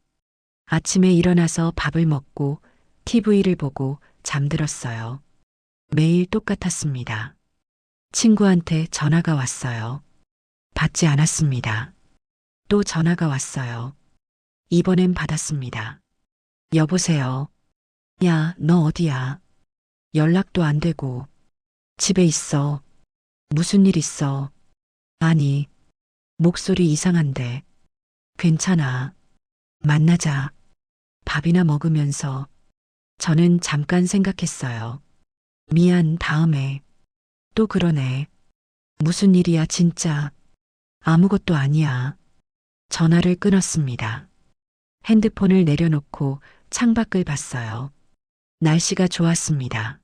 아침에 일어나서 밥을 먹고 TV를 보고 잠들었어요. 매일 똑같았습니다. 친구한테 전화가 왔어요. 받지 않았습니다. 또 전화가 왔어요. 이번엔 받았습니다. 여보세요. 야, 너 어디야? 연락도 안 되고. 집에 있어. 무슨 일 있어? 아니, 목소리 이상한데. 괜찮아. 만나자. 밥이나 먹으면서. 저는 잠깐 생각했어요. 미안, 다음에. 또 그러네. 무슨 일이야, 진짜. 아무것도 아니야. 전화를 끊었습니다. 핸드폰을 내려놓고 창밖을 봤어요. 날씨가 좋았습니다.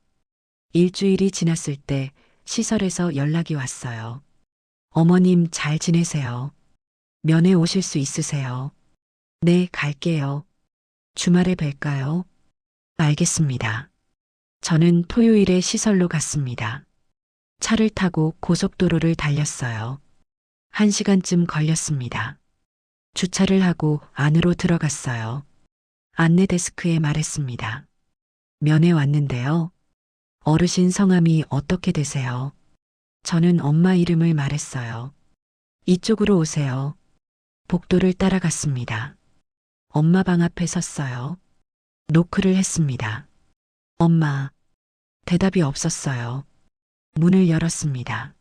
일주일이 지났을 때 시설에서 연락이 왔어요. 어머님 잘 지내세요. 면회 오실 수 있으세요? 네, 갈게요. 주말에 뵐까요? 알겠습니다. 저는 토요일에 시설로 갔습니다. 차를 타고 고속도로를 달렸어요. 1시간쯤 걸렸습니다. 주차를 하고 안으로 들어갔어요. 안내 데스크에 말했습니다. 면회 왔는데요. 어르신 성함이 어떻게 되세요? 저는 엄마 이름을 말했어요. 이쪽으로 오세요. 복도를 따라갔습니다. 엄마 방 앞에 섰어요. 노크를 했습니다. 엄마. 대답이 없었어요. 문을 열었습니다.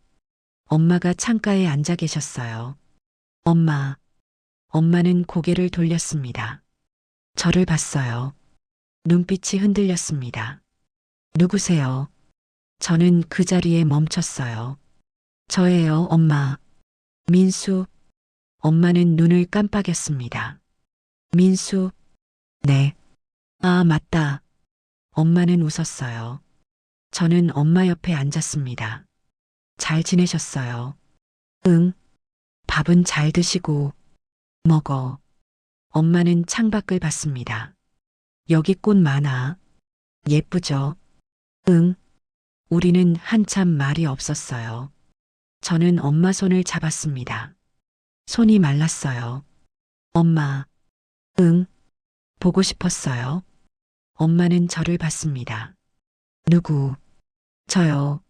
엄마가 창가에 앉아 계셨어요. 엄마. 엄마는 고개를 돌렸습니다. 저를 봤어요. 눈빛이 흔들렸습니다. 누구세요? 저는 그 자리에 멈췄어요. 저예요, 엄마. 민수. 엄마는 눈을 깜빡였습니다. 민수. 네. 아, 맞다. 엄마는 웃었어요. 저는 엄마 옆에 앉았습니다. 잘 지내셨어요? 응. 밥은 잘 드시고. 먹어. 엄마는 창밖을 봤습니다. 여기 꽃 많아. 예쁘죠? 응. 우리는 한참 말이 없었어요. 저는 엄마 손을 잡았습니다. 손이 말랐어요. 엄마. 응. 보고 싶었어요. 엄마는 저를 봤습니다. 누구? 저요.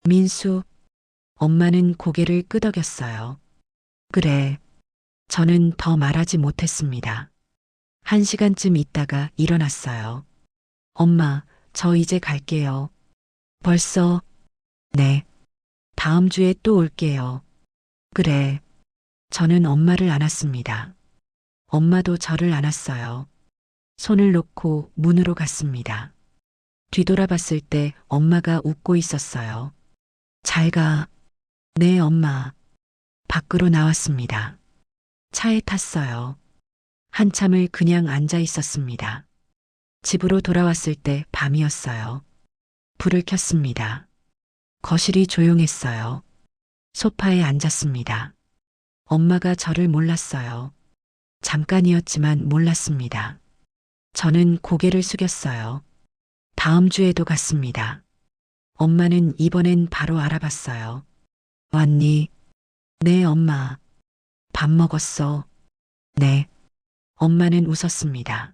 민수. 엄마는 고개를 끄덕였어요. 그래. 저는 더 말하지 못했습니다. 1시간쯤 있다가 일어났어요. 엄마, 저 이제 갈게요. 벌써? 네. 다음 주에 또 올게요. 그래. 저는 엄마를 안았습니다. 엄마도 저를 안았어요. 손을 놓고 문으로 갔습니다. 뒤돌아봤을 때 엄마가 웃고 있었어요. 잘 가. 네, 엄마. 밖으로 나왔습니다. 차에 탔어요. 한참을 그냥 앉아 있었습니다. 집으로 돌아왔을 때 밤이었어요. 불을 켰습니다. 거실이 조용했어요. 소파에 앉았습니다. 엄마가 저를 몰랐어요. 잠깐이었지만 몰랐습니다. 저는 고개를 숙였어요. 다음 주에도 갔습니다. 엄마는 이번엔 바로 알아봤어요. 왔니? 네, 엄마. 밥 먹었어? 네. 엄마는 웃었습니다.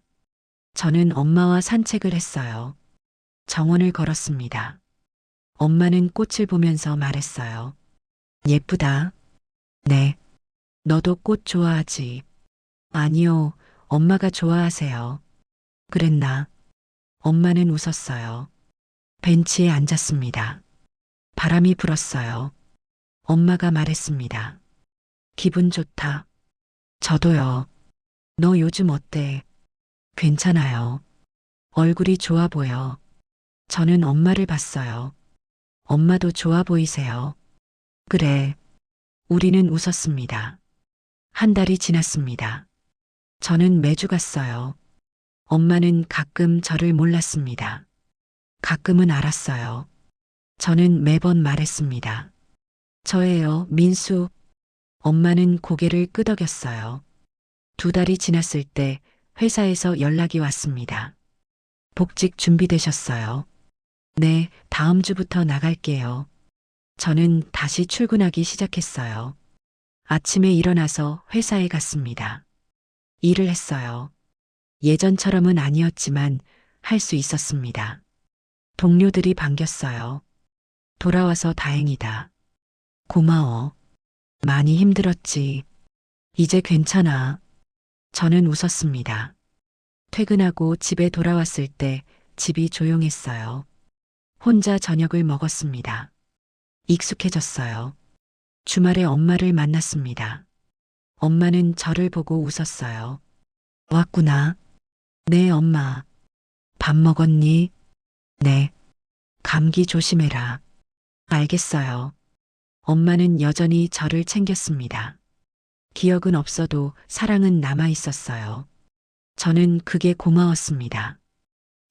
저는 엄마와 산책을 했어요. 정원을 걸었습니다. 엄마는 꽃을 보면서 말했어요. 예쁘다. 네. 너도 꽃 좋아하지? 아니요. 엄마가 좋아하세요. 그랬나? 엄마는 웃었어요. 벤치에 앉았습니다. 바람이 불었어요. 엄마가 말했습니다. 기분 좋다. 저도요. 너 요즘 어때? 괜찮아요. 얼굴이 좋아 보여. 저는 엄마를 봤어요. 엄마도 좋아 보이세요. 그래. 우리는 웃었습니다. 한 달이 지났습니다. 저는 매주 갔어요. 엄마는 가끔 저를 몰랐습니다. 가끔은 알았어요. 저는 매번 말했습니다. 저예요, 민수. 엄마는 고개를 끄덕였어요. 2달이 지났을 때 회사에서 연락이 왔습니다. 복직 준비되셨어요? 네, 다음 주부터 나갈게요. 저는 다시 출근하기 시작했어요. 아침에 일어나서 회사에 갔습니다. 일을 했어요. 예전처럼은 아니었지만 할 수 있었습니다. 동료들이 반겼어요. 돌아와서 다행이다. 고마워. 많이 힘들었지. 이제 괜찮아. 저는 웃었습니다. 퇴근하고 집에 돌아왔을 때 집이 조용했어요. 혼자 저녁을 먹었습니다. 익숙해졌어요. 주말에 엄마를 만났습니다. 엄마는 저를 보고 웃었어요. 왔구나. 네, 엄마. 밥 먹었니? 네. 감기 조심해라. 알겠어요. 엄마는 여전히 저를 챙겼습니다. 기억은 없어도 사랑은 남아 있었어요. 저는 그게 고마웠습니다.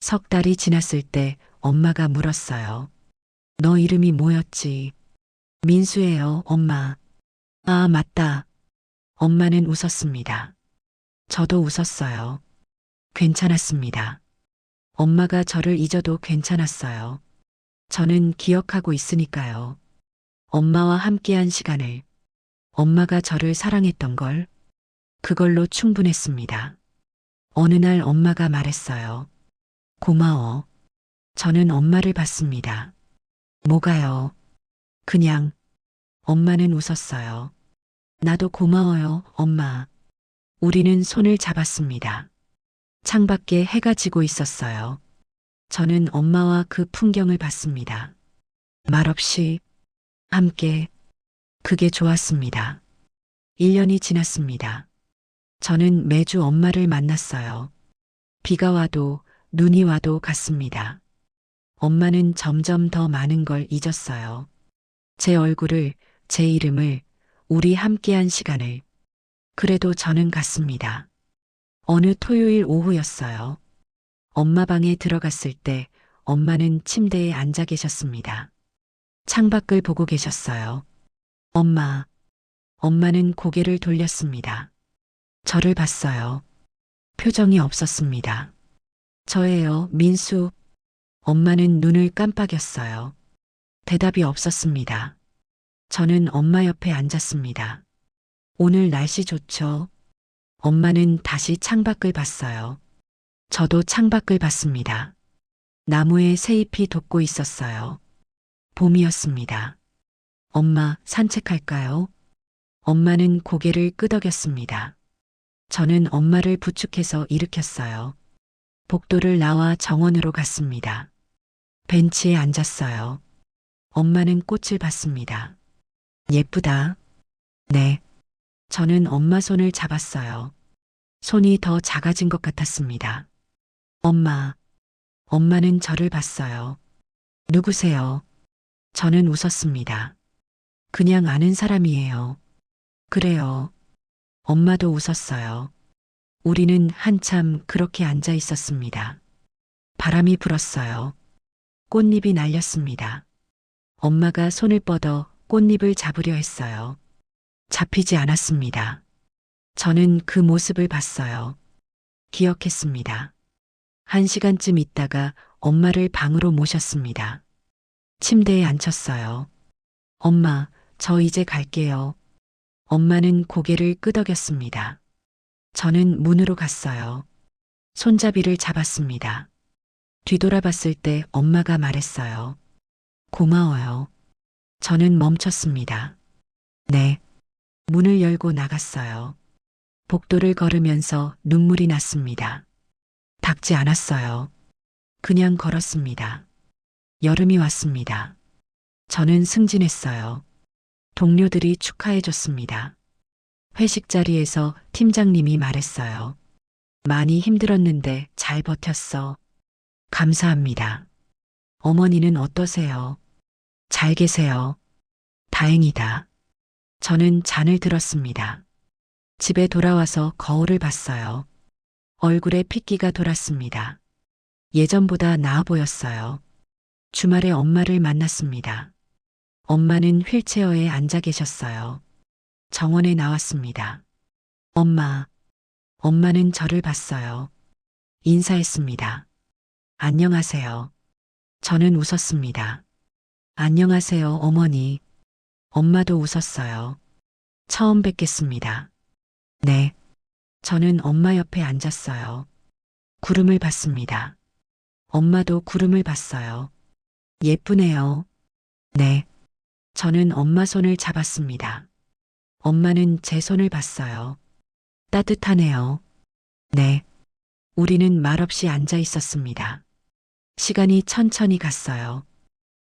3달이 지났을 때 엄마가 물었어요. 너 이름이 뭐였지? 민수예요, 엄마. 아, 맞다. 엄마는 웃었습니다. 저도 웃었어요. 괜찮았습니다. 엄마가 저를 잊어도 괜찮았어요. 저는 기억하고 있으니까요. 엄마와 함께한 시간을, 엄마가 저를 사랑했던 걸, 그걸로 충분했습니다. 어느 날 엄마가 말했어요. 고마워. 저는 엄마를 봤습니다. 뭐가요? 그냥, 엄마는 웃었어요. 나도 고마워요, 엄마. 우리는 손을 잡았습니다. 창밖에 해가 지고 있었어요. 저는 엄마와 그 풍경을 봤습니다. 말없이, 함께, 그게 좋았습니다. 1년이 지났습니다. 저는 매주 엄마를 만났어요. 비가 와도 눈이 와도 갔습니다. 엄마는 점점 더 많은 걸 잊었어요. 제 얼굴을, 제 이름을, 우리 함께한 시간을. 그래도 저는 갔습니다. 어느 토요일 오후였어요. 엄마 방에 들어갔을 때 엄마는 침대에 앉아 계셨습니다. 창밖을 보고 계셨어요. 엄마, 엄마는 고개를 돌렸습니다. 저를 봤어요. 표정이 없었습니다. 저예요, 민수. 엄마는 눈을 깜빡였어요. 대답이 없었습니다. 저는 엄마 옆에 앉았습니다. 오늘 날씨 좋죠? 엄마는 다시 창밖을 봤어요. 저도 창밖을 봤습니다. 나무에 새잎이 돋고 있었어요. 봄이었습니다. 엄마, 산책할까요? 엄마는 고개를 끄덕였습니다. 저는 엄마를 부축해서 일으켰어요. 복도를 나와 정원으로 갔습니다. 벤치에 앉았어요. 엄마는 꽃을 봤습니다. 예쁘다. 네. 저는 엄마 손을 잡았어요. 손이 더 작아진 것 같았습니다. 엄마. 엄마는 저를 봤어요. 누구세요? 저는 웃었습니다. 그냥 아는 사람이에요. 그래요. 엄마도 웃었어요. 우리는 한참 그렇게 앉아 있었습니다. 바람이 불었어요. 꽃잎이 날렸습니다. 엄마가 손을 뻗어 꽃잎을 잡으려 했어요. 잡히지 않았습니다. 저는 그 모습을 봤어요. 기억했습니다. 1시간쯤 있다가 엄마를 방으로 모셨습니다. 침대에 앉혔어요. 엄마, 저 이제 갈게요. 엄마는 고개를 끄덕였습니다. 저는 문으로 갔어요. 손잡이를 잡았습니다. 뒤돌아봤을 때 엄마가 말했어요. 고마워요. 저는 멈췄습니다. 네. 문을 열고 나갔어요. 복도를 걸으면서 눈물이 났습니다. 닦지 않았어요. 그냥 걸었습니다. 여름이 왔습니다. 저는 승진했어요. 동료들이 축하해줬습니다. 회식 자리에서 팀장님이 말했어요. 많이 힘들었는데 잘 버텼어. 감사합니다. 어머니는 어떠세요? 잘 계세요. 다행이다. 저는 잔을 들었습니다. 집에 돌아와서 거울을 봤어요. 얼굴에 핏기가 돌았습니다. 예전보다 나아 보였어요. 주말에 엄마를 만났습니다. 엄마는 휠체어에 앉아 계셨어요. 정원에 나왔습니다. 엄마. 엄마는 저를 봤어요. 인사했습니다. 안녕하세요. 저는 웃었습니다. 안녕하세요, 어머니. 엄마도 웃었어요. 처음 뵙겠습니다. 네. 저는 엄마 옆에 앉았어요. 구름을 봤습니다. 엄마도 구름을 봤어요. 예쁘네요. 네. 저는 엄마 손을 잡았습니다. 엄마는 제 손을 봤어요. 따뜻하네요. 네. 우리는 말없이 앉아 있었습니다. 시간이 천천히 갔어요.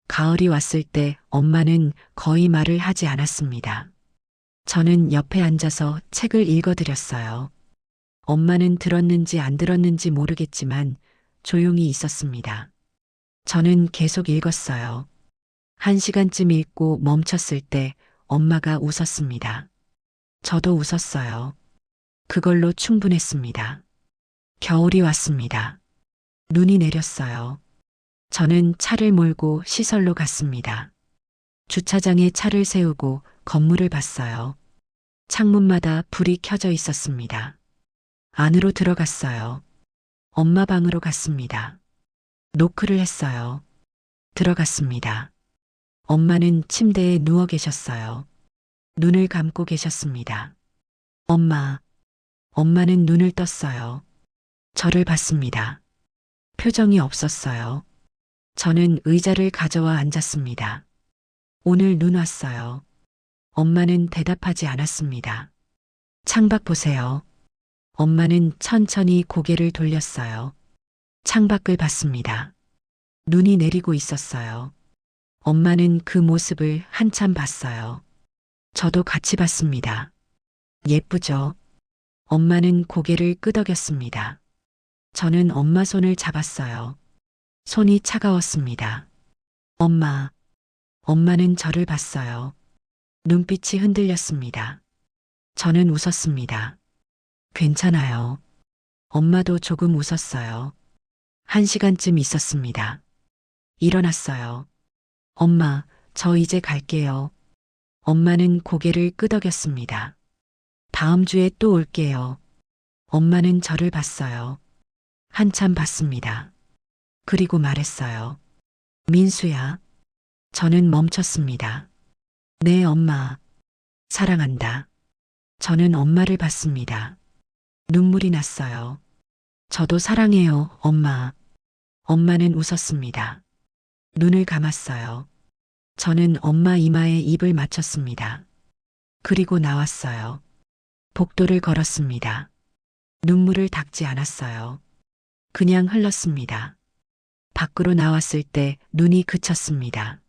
가을이 왔을 때 엄마는 거의 말을 하지 않았습니다. 저는 옆에 앉아서 책을 읽어드렸어요. 엄마는 들었는지 안 들었는지 모르겠지만 조용히 있었습니다. 저는 계속 읽었어요. 1시간쯤 읽고 멈췄을 때 엄마가 웃었습니다. 저도 웃었어요. 그걸로 충분했습니다. 겨울이 왔습니다. 눈이 내렸어요. 저는 차를 몰고 시설로 갔습니다. 주차장에 차를 세우고 건물을 봤어요. 창문마다 불이 켜져 있었습니다. 안으로 들어갔어요. 엄마 방으로 갔습니다. 노크를 했어요. 들어갔습니다. 엄마는 침대에 누워 계셨어요. 눈을 감고 계셨습니다. 엄마, 엄마는 눈을 떴어요. 저를 봤습니다. 표정이 없었어요. 저는 의자를 가져와 앉았습니다. 오늘 눈 왔어요. 엄마는 대답하지 않았습니다. 창밖 보세요. 엄마는 천천히 고개를 돌렸어요. 창밖을 봤습니다. 눈이 내리고 있었어요. 엄마는 그 모습을 한참 봤어요. 저도 같이 봤습니다. 예쁘죠? 엄마는 고개를 끄덕였습니다. 저는 엄마 손을 잡았어요. 손이 차가웠습니다. 엄마는 저를 봤어요. 눈빛이 흔들렸습니다. 저는 웃었습니다. 괜찮아요. 엄마도 조금 웃었어요. 1시간쯤 있었습니다. 일어났어요. 엄마, 저 이제 갈게요. 엄마는 고개를 끄덕였습니다. 다음 주에 또 올게요. 엄마는 저를 봤어요. 한참 봤습니다. 그리고 말했어요. 민수야. 저는 멈췄습니다. 네, 엄마. 사랑한다. 저는 엄마를 봤습니다. 눈물이 났어요. 저도 사랑해요, 엄마. 엄마는 웃었습니다. 눈을 감았어요. 저는 엄마 이마에 입을 맞췄습니다. 그리고 나왔어요. 복도를 걸었습니다. 눈물을 닦지 않았어요. 그냥 흘렀습니다. 밖으로 나왔을 때 눈이 그쳤습니다.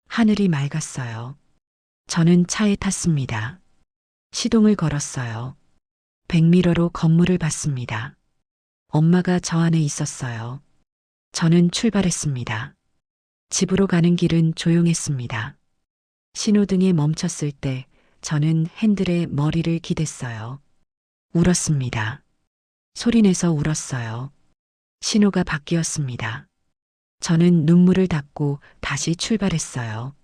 하늘이 맑았어요. 저는 차에 탔습니다. 시동을 걸었어요. 백미러로 건물을 봤습니다. 엄마가 저 안에 있었어요. 저는 출발했습니다. 집으로 가는 길은 조용했습니다. 신호등에 멈췄을 때 저는 핸들에 머리를 기댔어요. 울었습니다. 소리내서 울었어요. 신호가 바뀌었습니다. 저는 눈물을 닦고 다시 출발했어요.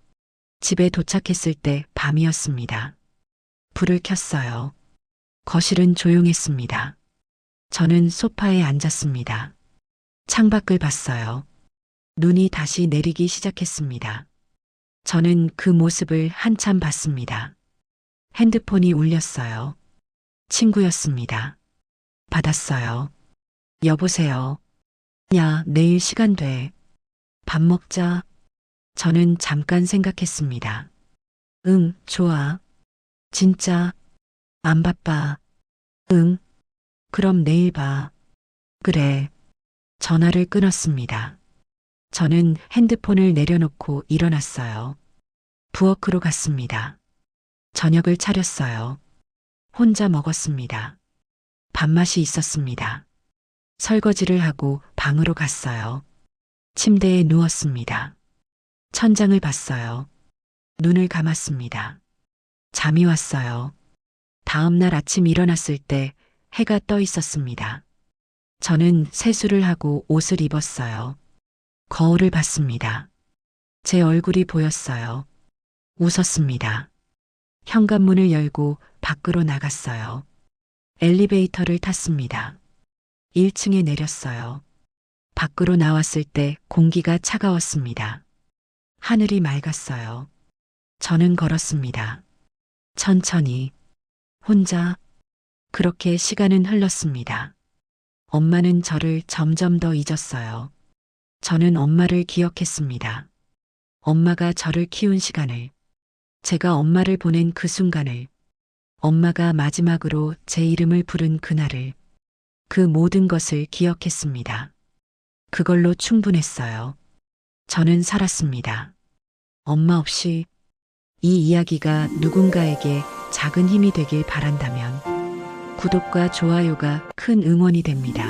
집에 도착했을 때 밤이었습니다. 불을 켰어요. 거실은 조용했습니다. 저는 소파에 앉았습니다. 창밖을 봤어요. 눈이 다시 내리기 시작했습니다. 저는 그 모습을 한참 봤습니다. 핸드폰이 울렸어요. 친구였습니다. 받았어요. 여보세요. 야, 내일 시간 돼. 밥 먹자. 저는 잠깐 생각했습니다. 응, 좋아. 진짜? 안 바빠. 응. 그럼 내일 봐. 그래. 전화를 끊었습니다. 저는 핸드폰을 내려놓고 일어났어요. 부엌으로 갔습니다. 저녁을 차렸어요. 혼자 먹었습니다. 밥맛이 있었습니다. 설거지를 하고 방으로 갔어요. 침대에 누웠습니다. 천장을 봤어요. 눈을 감았습니다. 잠이 왔어요. 다음 날 아침 일어났을 때 해가 떠 있었습니다. 저는 세수를 하고 옷을 입었어요. 거울을 봤습니다. 제 얼굴이 보였어요. 웃었습니다. 현관문을 열고 밖으로 나갔어요. 엘리베이터를 탔습니다. 1층에 내렸어요. 밖으로 나왔을 때 공기가 차가웠습니다. 하늘이 맑았어요. 저는 걸었습니다. 천천히, 혼자. 그렇게 시간은 흘렀습니다. 엄마는 저를 점점 더 잊었어요. 저는 엄마를 기억했습니다. 엄마가 저를 키운 시간을, 제가 엄마를 보낸 그 순간을, 엄마가 마지막으로 제 이름을 부른 그날을, 그 모든 것을 기억했습니다. 그걸로 충분했어요. 저는 살았습니다. 엄마 없이 이 이야기가 누군가에게 작은 힘이 되길 바란다면 구독과 좋아요가 큰 응원이 됩니다.